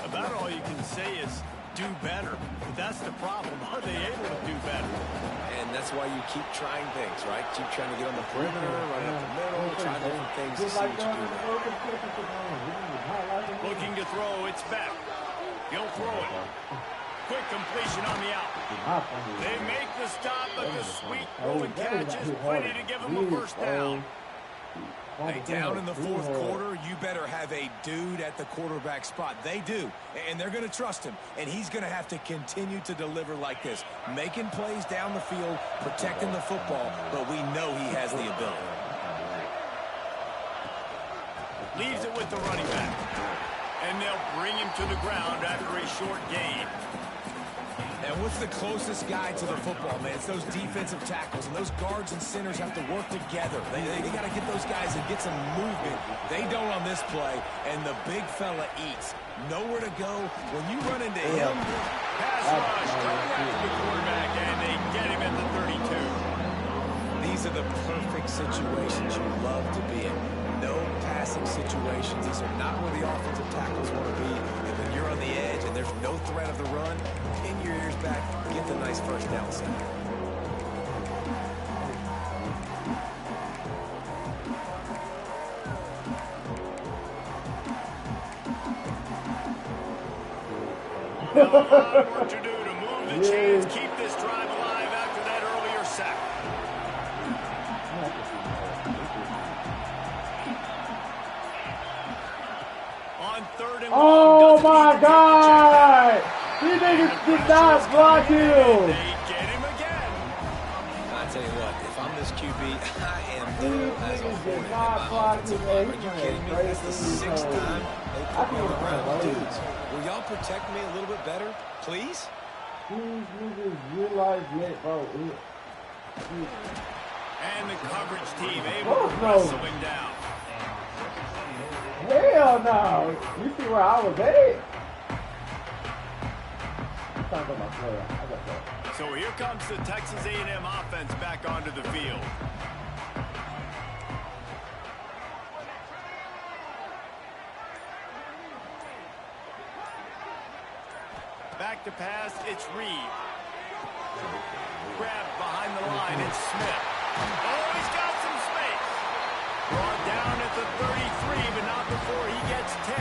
About all you can say is do better. But that's the problem. Are they able to do better? And that's why you keep trying things, right? Keep trying to get on the perimeter, run up the middle, try different things to see what you can do. Looking to throw, it's back. He'll throw it. Quick completion on the out. They make the stop, but the sweet golden catch is plenty to give them a first down. Hey, down in the fourth quarter, you better have a dude at the quarterback spot. They do, and they're going to trust him, and he's going to have to continue to deliver like this, making plays down the field, protecting the football, but we know he has the ability. Leaves it with the running back, and they'll bring him to the ground after a short gain. And what's the closest guy to the football, man? It's those defensive tackles, and those guards and centers have to work together. They got to get those guys and get some movement. They don't on this play, and the big fella eats. Nowhere to go. When you run into him, pass rush coming after the quarterback, and they get him at the 32. These are the perfect situations you love to be in. No passing situations. These are not where the offensive tackles want to be. And when you're on the edge and there's no threat of the run, pin your ears back, get the nice first down sack. Now a lot of work to do to move the chains, keep this drive alive after that earlier sack. On third and oh my God! These niggas did not block him! They get him again. I tell you what, if I'm this QB, I am dead as a These niggas hornet did in not my block offensive him, line. man. Are you kidding me? That's the sixth time they put me around dudes. Will y'all protect me a little bit better, please? These niggas realize that, bro. And the coverage team able to wrestle him down. Hell no! You see where I was at? So here comes the Texas A&M offense back onto the field. to pass, it's Reed. Grab behind the line, it's Smith. Oh, he's got some space. Brought down at the 33, but not before he gets 10.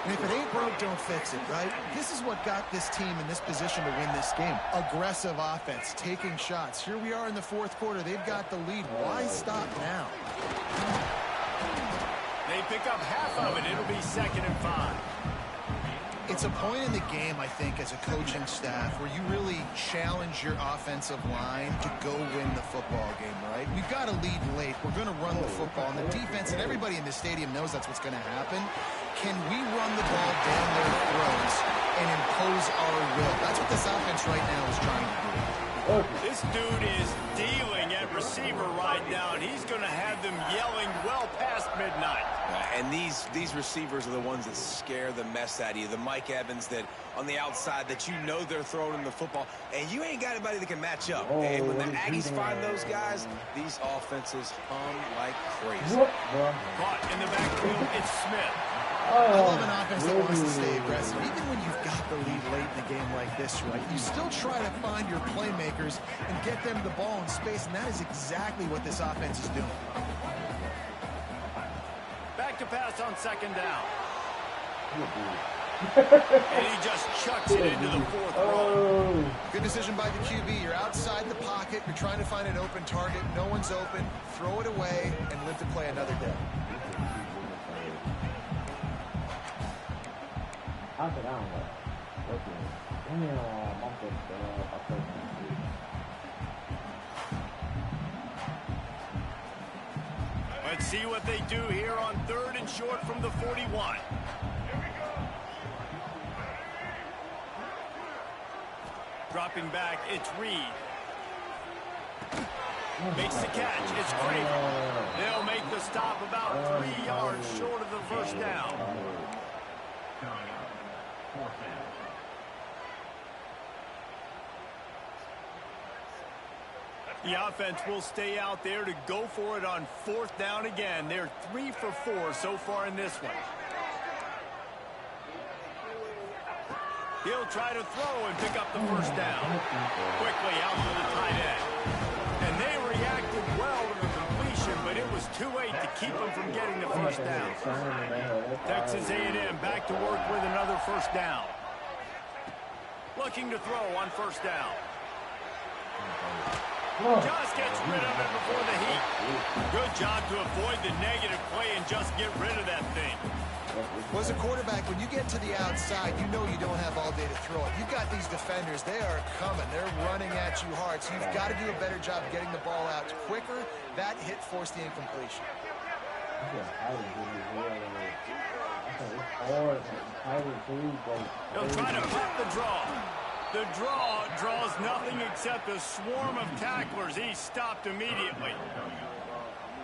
And if it ain't broke, don't fix it, right? This is what got this team in this position to win this game. Aggressive offense, taking shots. Here we are in the fourth quarter. They've got the lead. Why stop now? They pick up half of it. It'll be 2nd and 5. It's a point in the game, I think, as a coaching staff, where you really challenge your offensive line to go win the football game, right? We've got to lead late. We're going to run the football. And the defense, and everybody in the stadium knows that's what's going to happen. Can we run the ball down their throats and impose our will? That's what this offense right now is trying to do. This dude is dealing at receiver right now, and he's going to have them yelling well past midnight. And these receivers are the ones that scare the mess out of you. The Mike Evans that on the outside that you know they're throwing the football, and you ain't got anybody that can match up. And when the Aggies find those guys, these offenses hum like crazy. Caught in the backfield, it's Smith. I love an offense that wants to stay aggressive. Even when you've got the lead late in the game like this, right, you still try to find your playmakers and get them the ball in space, and that is exactly what this offense is doing. Back to pass on 2nd down. And he just chucks it into the 4th row. Good decision by the QB. You're outside the pocket. You're trying to find an open target. No one's open. Throw it away and live to play another day. Let's see what they do here on 3rd and short from the 41. Dropping back, it's Reed. Makes the catch, it's Kramer. They'll make the stop about 3 yards short of the 1st down. The offense will stay out there to go for it on 4th down again. They're 3 for 4 so far in this one. He'll try to throw and pick up the 1st down. Quickly out to the tight end. And they reacted well to the completion, but it was too late to keep them from getting the 1st down. Texas A&M back to work with another 1st down. Looking to throw on 1st down. Just gets rid of it before the heat. Good job to avoid the negative play and just get rid of that thing. Well, as a quarterback, when you get to the outside, you know you don't have all day to throw it. You've got these defenders. They are coming. They're running at you hard. So you've got to do a better job getting the ball out quicker. That hit forced the incompletion. He'll try to pop the draw. The draw draws nothing except a swarm of tacklers. He's stopped immediately.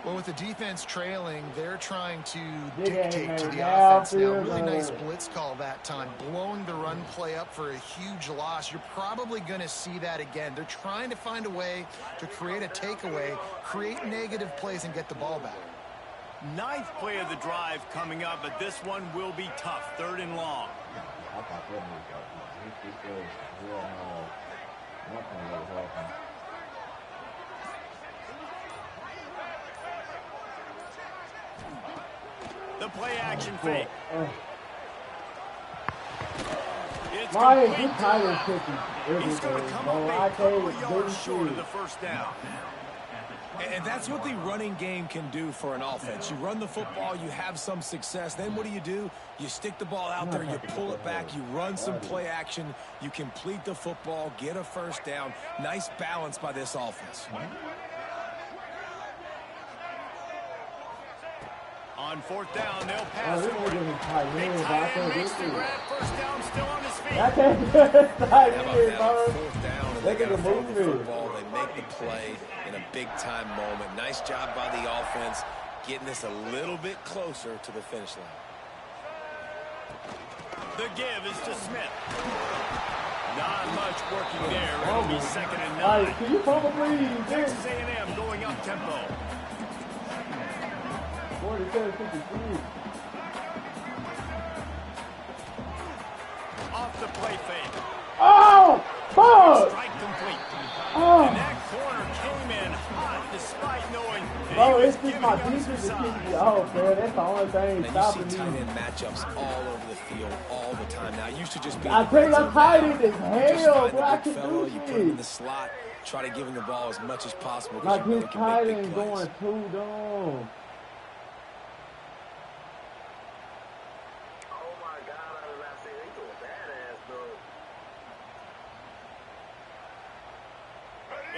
Well, with the defense trailing, they're trying to dictate to the offense now. Really nice blitz call that time, blowing the run play up for a huge loss. You're probably going to see that again. They're trying to find a way to create a takeaway, create negative plays, and get the ball back. 9th play of the drive coming up, but this one will be tough. 3rd and long. The play action fake. It's complete. He's going to come up a couple of yards short of the 1st down. And that's what the running game can do for an offense. You run the football, you have some success. Then what do? You stick the ball out there, you pull it back, you run some play action, you complete the football, get a 1st down. Nice balance by this offense. On 4th down, they'll pass for it. Big tight end makes the grab. 1st down, still on his feet. How about that 4th down? And they got to move the football. They make the play in a big-time moment. Nice job by the offense, getting this a little bit closer to the finish line. The give is to Smith. Not much working there. It'll be 2nd and 9. Can you probably Texas A&M going up tempo. 47-53. Off the play fake. Oh! Fuck! Strike complete. Oh! And that corner came in hot despite knowing that Bro, he was it's just giving my up some defense is kicking me size. off, man. That's the only thing And you stopping see tight me. end matchups all over the field all the time now. It used to just be I tell you, I'm tight end as you just hell, find bro. the I big can fellow, do you put him in shit. the slot, try to give him the ball as much as possible because Like you know his he can tight make big end plays. going too dumb. Oh my God, I did not see they threw a badass, though.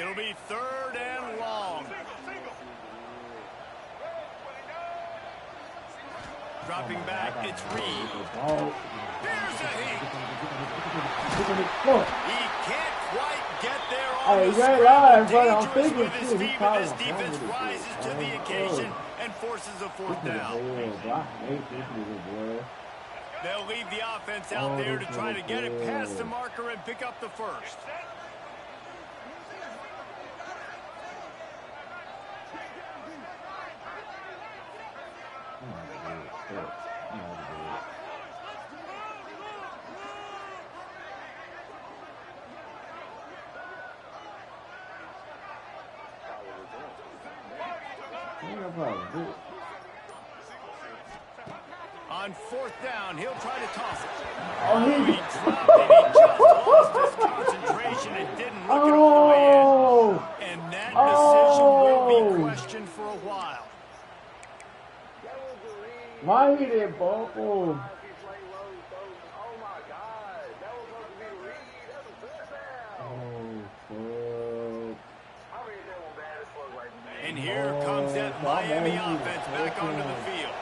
It'll be 3rd and long. Dropping back, it's Reed. Oh. There's a hit. Look. He can't quite get there Hey, on the you ain't scramble. lying, bro. I'm Dangerous thinking with his shit. He feet, but probably this gonna defense fumble this rises shit. to the Oh, occasion and forces a 4th down. Bro, I hate this nigga, boy. They'll leave the offense out there to try to get it past the marker and pick up the first. No problem, dude. On 4th down, he'll try to toss it. Oh, He he... dropped it. He just lost his concentration and didn't look it all the way in. And that decision will be questioned for a while. Why he didn't bump him? Oh my God, that was supposed to be the lead. That's a touchdown. Oh, fuck. I mean, they were bad as fuck right now. And here comes that Miami offense back onto the field.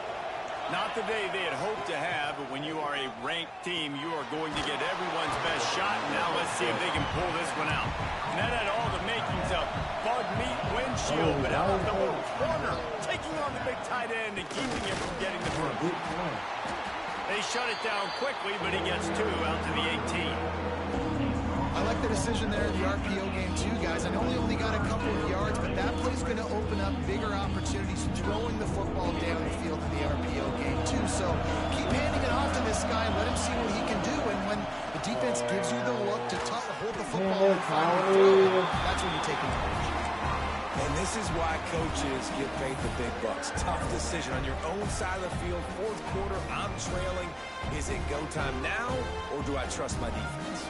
Not the day they had hoped to have, but when you are a ranked team, you are going to get everyone's best shot. Now let's see if they can pull this one out. And that had all the makings of bug meat windshield, but out of the little corner, taking on the big tight end and keeping him from getting the first. They shut it down quickly, but he gets 2 out to the 18. I like the decision there in the RPO game too, guys. I know they only got a couple of yards, but that play's going to open up bigger opportunities throwing the football down the field in the RPO game too. So keep handing it off to this guy and let him see what he can do. And when the defense gives you the look to hold the football and finally throw, that's when you take advantage. And this is why coaches get paid the big bucks. Tough decision on your own side of the field. 4th quarter, I'm trailing. Is it go time now, or do I trust my defense?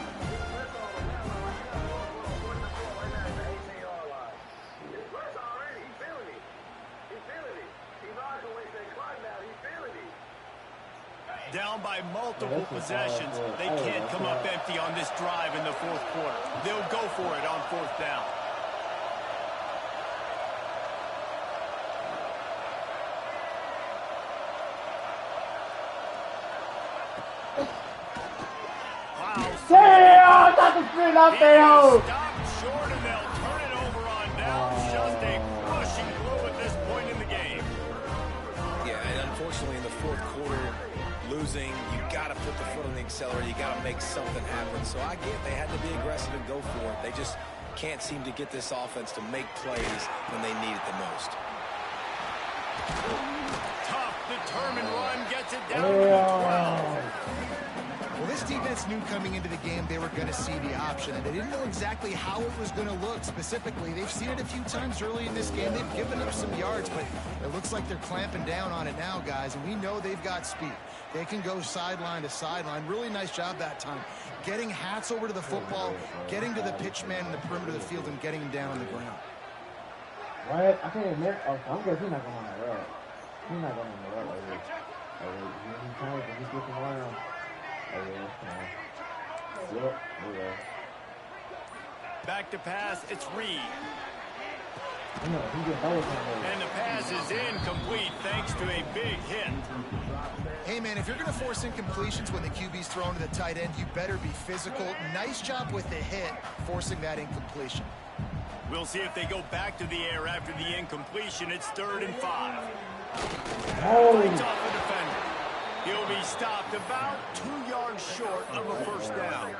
Down by multiple possessions. They can't come up empty on this drive in the 4th quarter. They'll go for it on 4th down. Wow. Damn! I got the spin out there, ho! Stopped short and they'll turn it over on downs. Just a crushing blow at this point in the game. Yeah, and unfortunately in the 4th quarter, losing, you got to put the foot on the accelerator. You got to make something happen. So I get they had to be aggressive and go for it. They just can't seem to get this offense to make plays when they need it the most. Tough, determined run gets it down to the 12. Well, this defense knew coming into the game they were going to see the option, and they didn't know exactly how it was going to look specifically. They've seen it a few times early in this game. They've given up some yards, but it looks like they're clamping down on it now, guys, and we know they've got speed. They can go sideline to sideline. Really nice job that time. Getting hats over to the football, getting to the pitch man in the perimeter of the field, and getting him down on the ground. What? I can't admit. Oh, I'm guessing he's not going on that route. He's not going on the route like this. Oh, wait. He's trying to just get him around. Oh, yeah. Yep. Okay. Back to pass, it's Reed. No, he get both of them. And the pass is incomplete thanks to a big hit. Hey, man, if you're going to force incompletions when the QB's thrown to the tight end, you better be physical. Nice job with the hit, forcing that incompletion. We'll see if they go back to the air after the incompletion. It's 3rd and 5. Oh. Breaks off the defender. He'll be stopped about 2 yards short of a first down.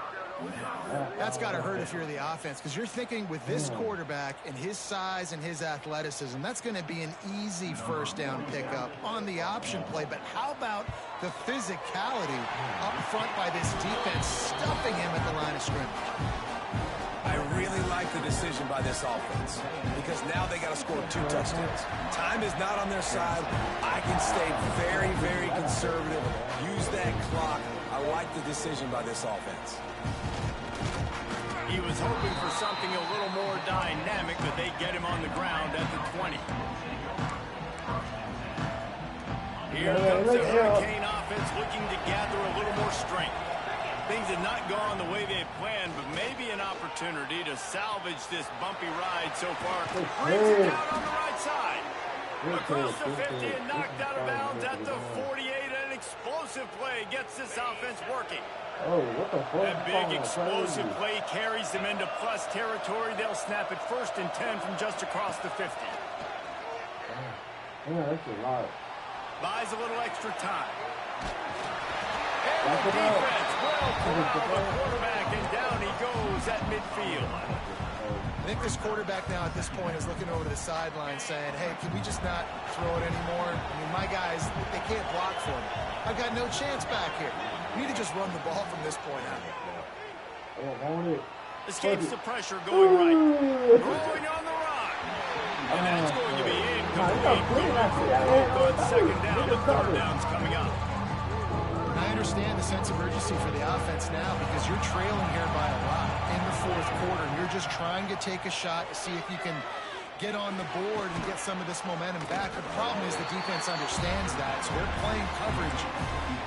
That's got to hurt if you're the offense, because you're thinking with this quarterback and his size and his athleticism, that's going to be an easy first down pickup on the option play. But how about the physicality up front by this defense, stuffing him at the line of scrimmage? I really like the decision by this offense because now they got to score 2 touchdowns. Time is not on their side. I can stay very, very conservative, use that clock. I like the decision by this offense. He was hoping for something a little more dynamic, but they get him on the ground at the 20. Here comes the Hurricane offense looking to gather a little more strength. Things have not gone the way they had planned, but maybe an opportunity to salvage this bumpy ride so far. Brings it down on the right side. Across the 50 and knocked out of bounds at the 48. An explosive play gets this offense working. Oh, what the fuck? That big explosive play carries them into plus territory. They'll snap it 1st and 10 from just across the 50. Yeah, that's a lot. Buys a little extra time. And the defense will corral the quarterback, and down he goes at midfield. I think this quarterback now at this point is looking over to the sideline saying, hey, can we just not throw it anymore? I mean, my guys, they can't block for me. I've got no chance back here. We need to just run the ball from this point on. Escapes the pressure going right. Rolling on the run. And that's going to be incomplete. Going on 2nd down. The 3rd down's coming up. I understand the sense of urgency for the offense now because you're trailing here by a lot in the 4th quarter. You're just trying to take a shot to see if you can get on the board and get some of this momentum back. But the problem is the defense understands that, so they're playing coverage,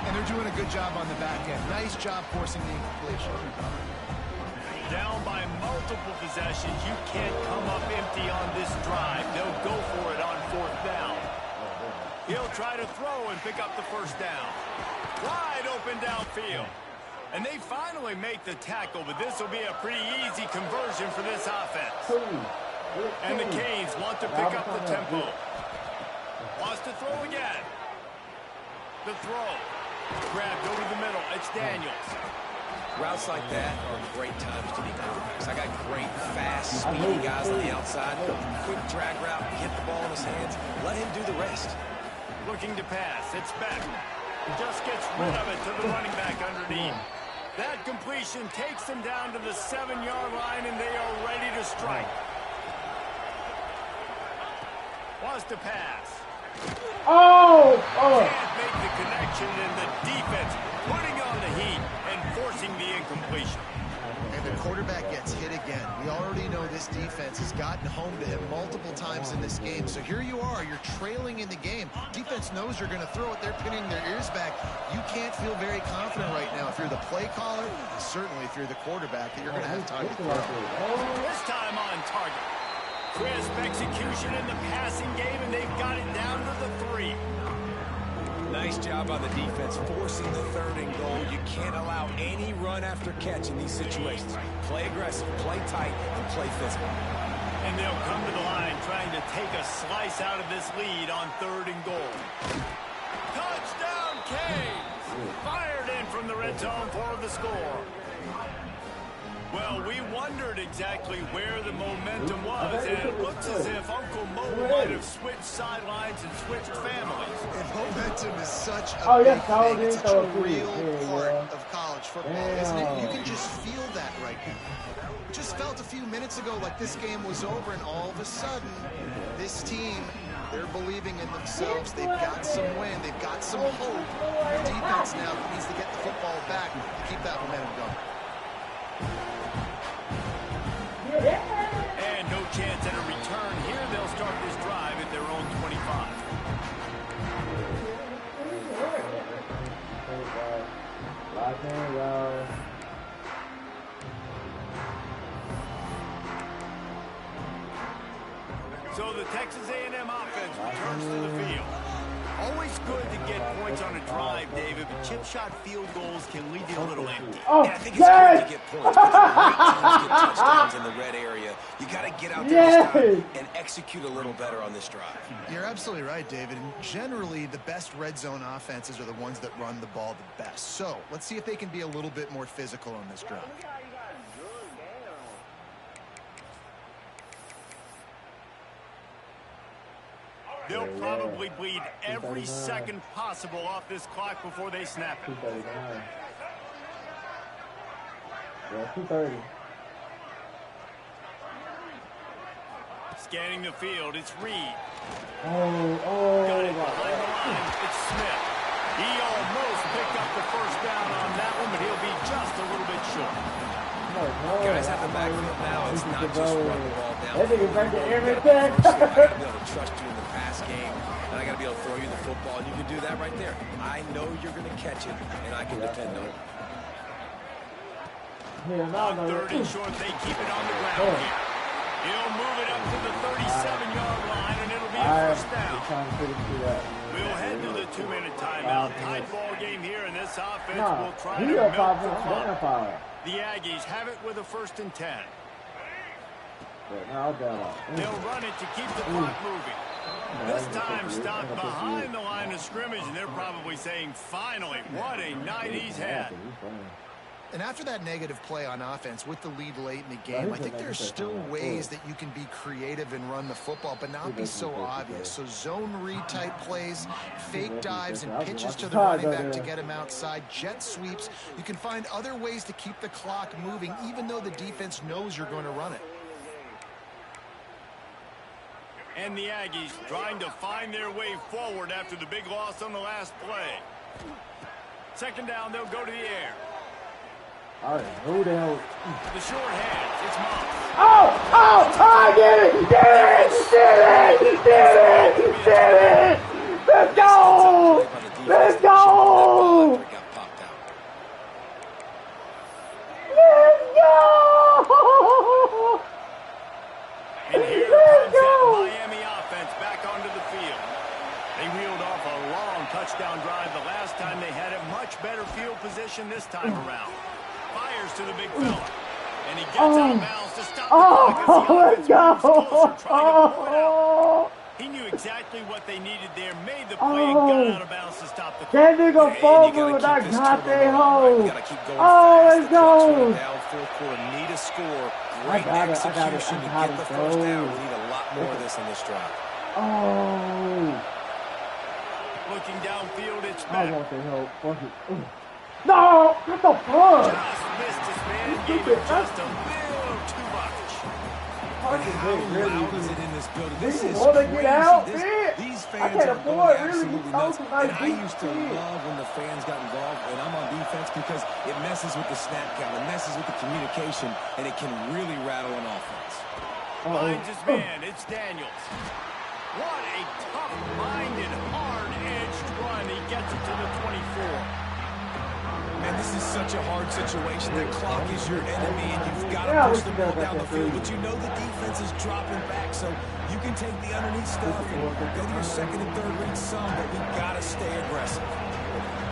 and they're doing a good job on the back end. Nice job forcing the incompletion. Down by multiple possessions. You can't come up empty on this drive. They'll go for it on 4th down. He'll try to throw and pick up the 1st down. Wide open downfield. And they finally make the tackle, but this will be a pretty easy conversion for this offense. And the Canes want to pick up the tempo. Wants to throw again. The throw. Grabbed over the middle. It's Daniels. Routes like that are great times to be quarterbacks. I got great, fast, speedy guys on the outside. Quick drag route, get the ball in his hands. Let him do the rest. Looking to pass. It's Beck. Just gets rid of it to the running back underneath. That completion takes them down to the 7-yard line, and they are ready to strike. Wants to pass. Can't make the connection, and the defense putting on the heat and forcing the incompletion. And the quarterback gets hit again. We already know this defense has gotten home to him multiple times in this game. So here you are, you're trailing in the game. Defense knows you're going to throw it. They're pinning their ears back. You can't feel very confident right now if you're the play caller, and certainly if you're the quarterback, that you're going to have time to throw. This time on target. Crisp execution in the passing game, and they've got it down to the 3. Nice job on the defense, forcing the 3rd and goal. You can't allow any run after catch in these situations. Play aggressive, play tight, and play physical. And they'll come to the line trying to take a slice out of this lead on 3rd and goal. Touchdown, Canes! Fired in from the red zone for the score. Well, we wondered exactly where the momentum was, and it looks as if Uncle Mo might have switched sidelines and switched families. And momentum is such a big thing. It's such a real part of college football, isn't it? You can just feel that right now. Just felt a few minutes ago like this game was over, and all of a sudden, this team, they're believing in themselves. They've got some wind. They've got some hope. The defense now needs to get the football back to keep that momentum going. And no chance at a return here. They'll start this drive at their own 25. So the Texas A&M offense returns to the field. Always good to get points on a drive, David, but chip shot field goals can leave you a little empty. Oh, I think it's good to get points, but the great teams get touchdowns in the red area. You got to get out there this time and execute a little better on this drive. You're absolutely right, David. And generally, the best red zone offenses are the ones that run the ball the best. So let's see if they can be a little bit more physical on this drive. They'll probably bleed every second possible off this clock before they snap it. 239. Yeah, 230. Scanning the field, it's Reed. Oh, Got it my behind the God. line, it's Smith. He almost picked up the first down on that one, but he'll be just a little bit short. Guys at the backfield now, it's not just run the ball down. That nigga back to everything. I got to be able to trust you in the pass game, and I got to be able to throw you the football, and you can do that right there. I know you're going to catch it, and I can depend on it. On third and short, they keep it on the ground here. He'll move it up to the 37-yard line, and it'll be a first down. We'll head to the 2-minute timeout. Tied ball game here, and this offense will try to milk the clock. The Aggies have it with a 1st and 10. They'll run it to keep the clock moving. This time stopped behind the line of scrimmage, and they're probably saying, finally, what a night he's had. And after that negative play on offense with the lead late in the game, I think there's still ways that you can be creative and run the football, but not be so obvious. So zone read type plays, fake dives, and pitches to the running back to get him outside, jet sweeps. You can find other ways to keep the clock moving, even though the defense knows you're going to run it. And the Aggies trying to find their way forward after the big loss on the last play. 2nd down, they'll go to the air. All right, who the hell? The short hands, it's Moss. I get it! Get it! Let's go! Let's go! And here comes that Miami offense back onto the field. They reeled off a long touchdown drive the last time. They had a much better field position this time around. Fires to the big fella. And he gets out of bounds to stop the clock as the offense moves closer, trying to pull it out. He knew exactly what they needed there, made the play, and got out of bounds to stop the clock. That nigga fumbled with that goddamn hole. Let's go. Down 4th quarter, need a score. Great execution to get the first down. We need a lot more of this in this drive. Looking downfield, it's I back. want the help. Fuck it. No! What the fuck? Just missed his man. Gave him just a little too much. How loud is it in this building? This is want to get out, crazy. man. These I fans can't are afford going really absolutely to nuts. talk And about I used to this. love when the fans got involved when I'm on defense because it messes with the snap count, it messes with the communication, and it can really rattle an offense. Finds his man. It's Daniels. What a tough-minded, hard-edged run. He gets it to the 24. Man, this is such a hard situation. That clock is your enemy, and you've got to push the ball down the field. But you know the defense is dropping back, so you can take the underneath stuff and go to your 2nd and 3rd read some, but we've got to stay aggressive.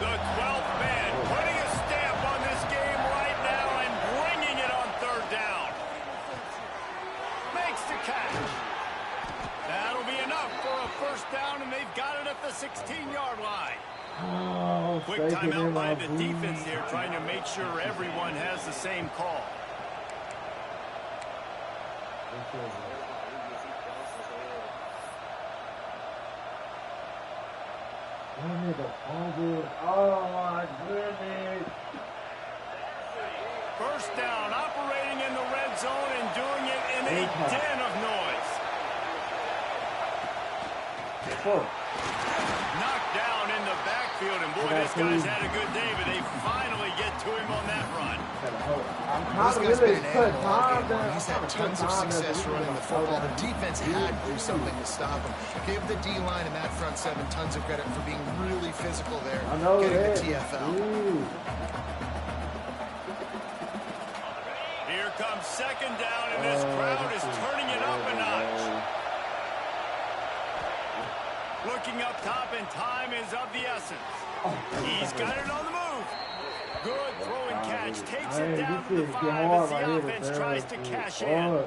The 12th man putting a stamp on this game right now and bringing it on 3rd down. Makes the catch. That'll be enough for a first down, and they've got it at the 16-yard line. Quick timeout by the defense here, trying to make sure everyone has the same call. Oh my goodness. First down, operating in the red zone and doing it in a den of noise. Knocked down in the backfield, and boy, this guy's had a good day, but they finally get to him on that run. This guy's been an animal all game long. He's had tons of success running the football. The defense had to do something to stop him. Give the D-line and that front 7 tons of credit for being really physical there, getting the TFL. Here comes 2nd down, and this crowd is turning it up a notch. looking up top, and time is of the essence. He's got it on the move. Good throw and catch. Takes it down to the 5 as the offense tries to cash in.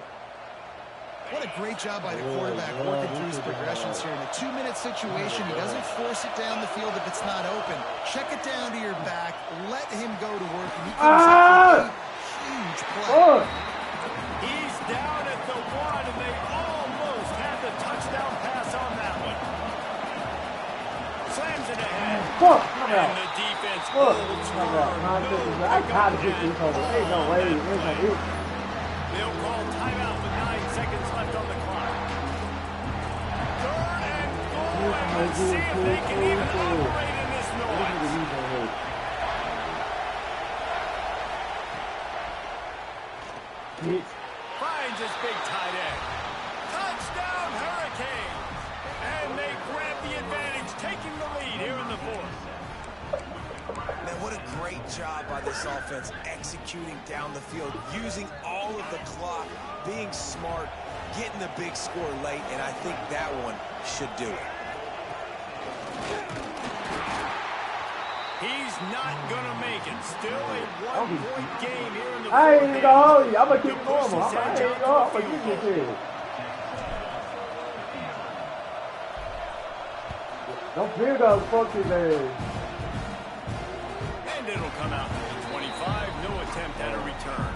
What a great job by the quarterback working through his progressions here. In a 2-minute situation, he doesn't force it down the field if it's not open. Check it down to your back. Let him go to work, and he comes up with a huge play. He's down at the 1, and they almost had the touchdown pass on that one. Slams it ahead. And the defense holds firm. I gotta get these over. Ain't no way. They'll call timeout with 9 seconds left on the clock. 3rd and goal, and let's see if they can even operate in this noise. Finds his big tight end. Touchdown, Hurricanes! And they grab the advantage, taking the lead here in the 4th. Man, what a great job by this offense executing down the field, using all of the clock, being smart, getting the big score late, and I think that one should do it. He's not going to make it. Still a 1-point game here in the 4th. I ain't gonna hold you. I'm gonna keep it normal. I'm gonna get this here. Don't feel those fucking legs. And it'll come out to the 25. No attempt at a return.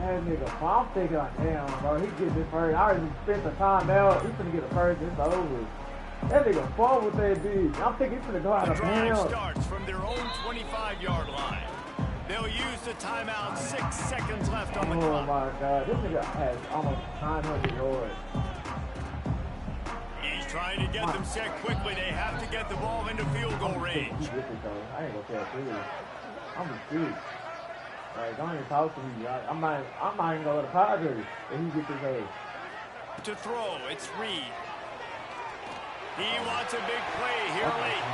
That nigga, I'm thinking like, damn, bro, he get this first. I already spent the time out. He's gonna get a first. It's over. That nigga fall with that bitch. I'm thinking he's gonna go out of bounds. The drive starts from their own 25-yard line. They'll use the timeout. 6 seconds left on the clock. Oh my God, this nigga has almost 900 yards. He's trying to get them set quickly. They have to get the ball into field goal range. I ain't gonna tell you. I'm a serious. Like, don't even talk to me. I'm not even gonna let the Padres if he gets his ass. To throw, it's Reed. He wants a big play here late.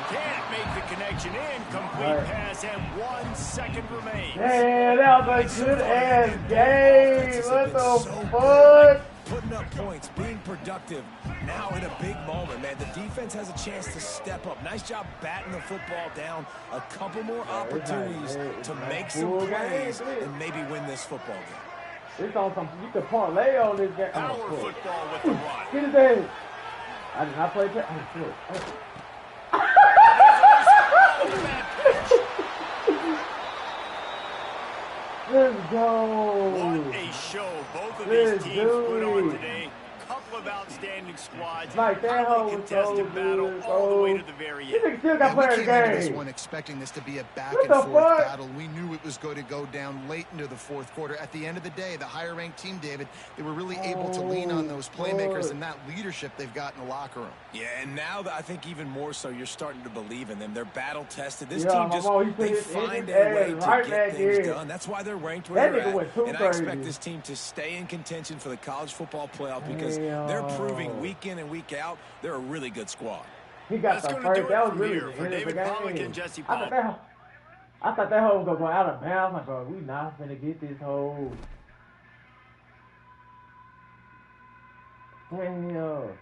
Can't make the connection. Incomplete pass, and 1 second remains. Man, that was a good ass game. What the fuck? Putting up points, being productive. Now in a big moment, man. The defense has a chance to step up. Nice job batting the football down. A couple more opportunities to make some plays and maybe win this football game. It's on some. You can parlay on this game. Power football with the run. Get his ass. I did not play that. I'm sure. Let's go. What a show both of these teams put on today. Couple of outstanding squads. Like that whole contested battle all the way to the very end. You still got we playing came the into game. this one expecting this to be a back-and-forth battle. We knew it was going to go down late into the 4th quarter. At the end of the day, the higher-ranked team, David, they were really able to lean on those playmakers and that leadership they've got in the locker room. Yeah, and now I think even more so, you're starting to believe in them. They're battle-tested. This Yeah, team just, they find a way to get things done. That's why they're ranked where they're at. And I expect this team to stay in contention for the college football playoff because they're proving week in and week out they're a really good squad. He got the first. That was really for David Pollock and Jesse Paul. I thought that hole was going to go out of bounds. Like, bro, we not finna get this hole. Damn.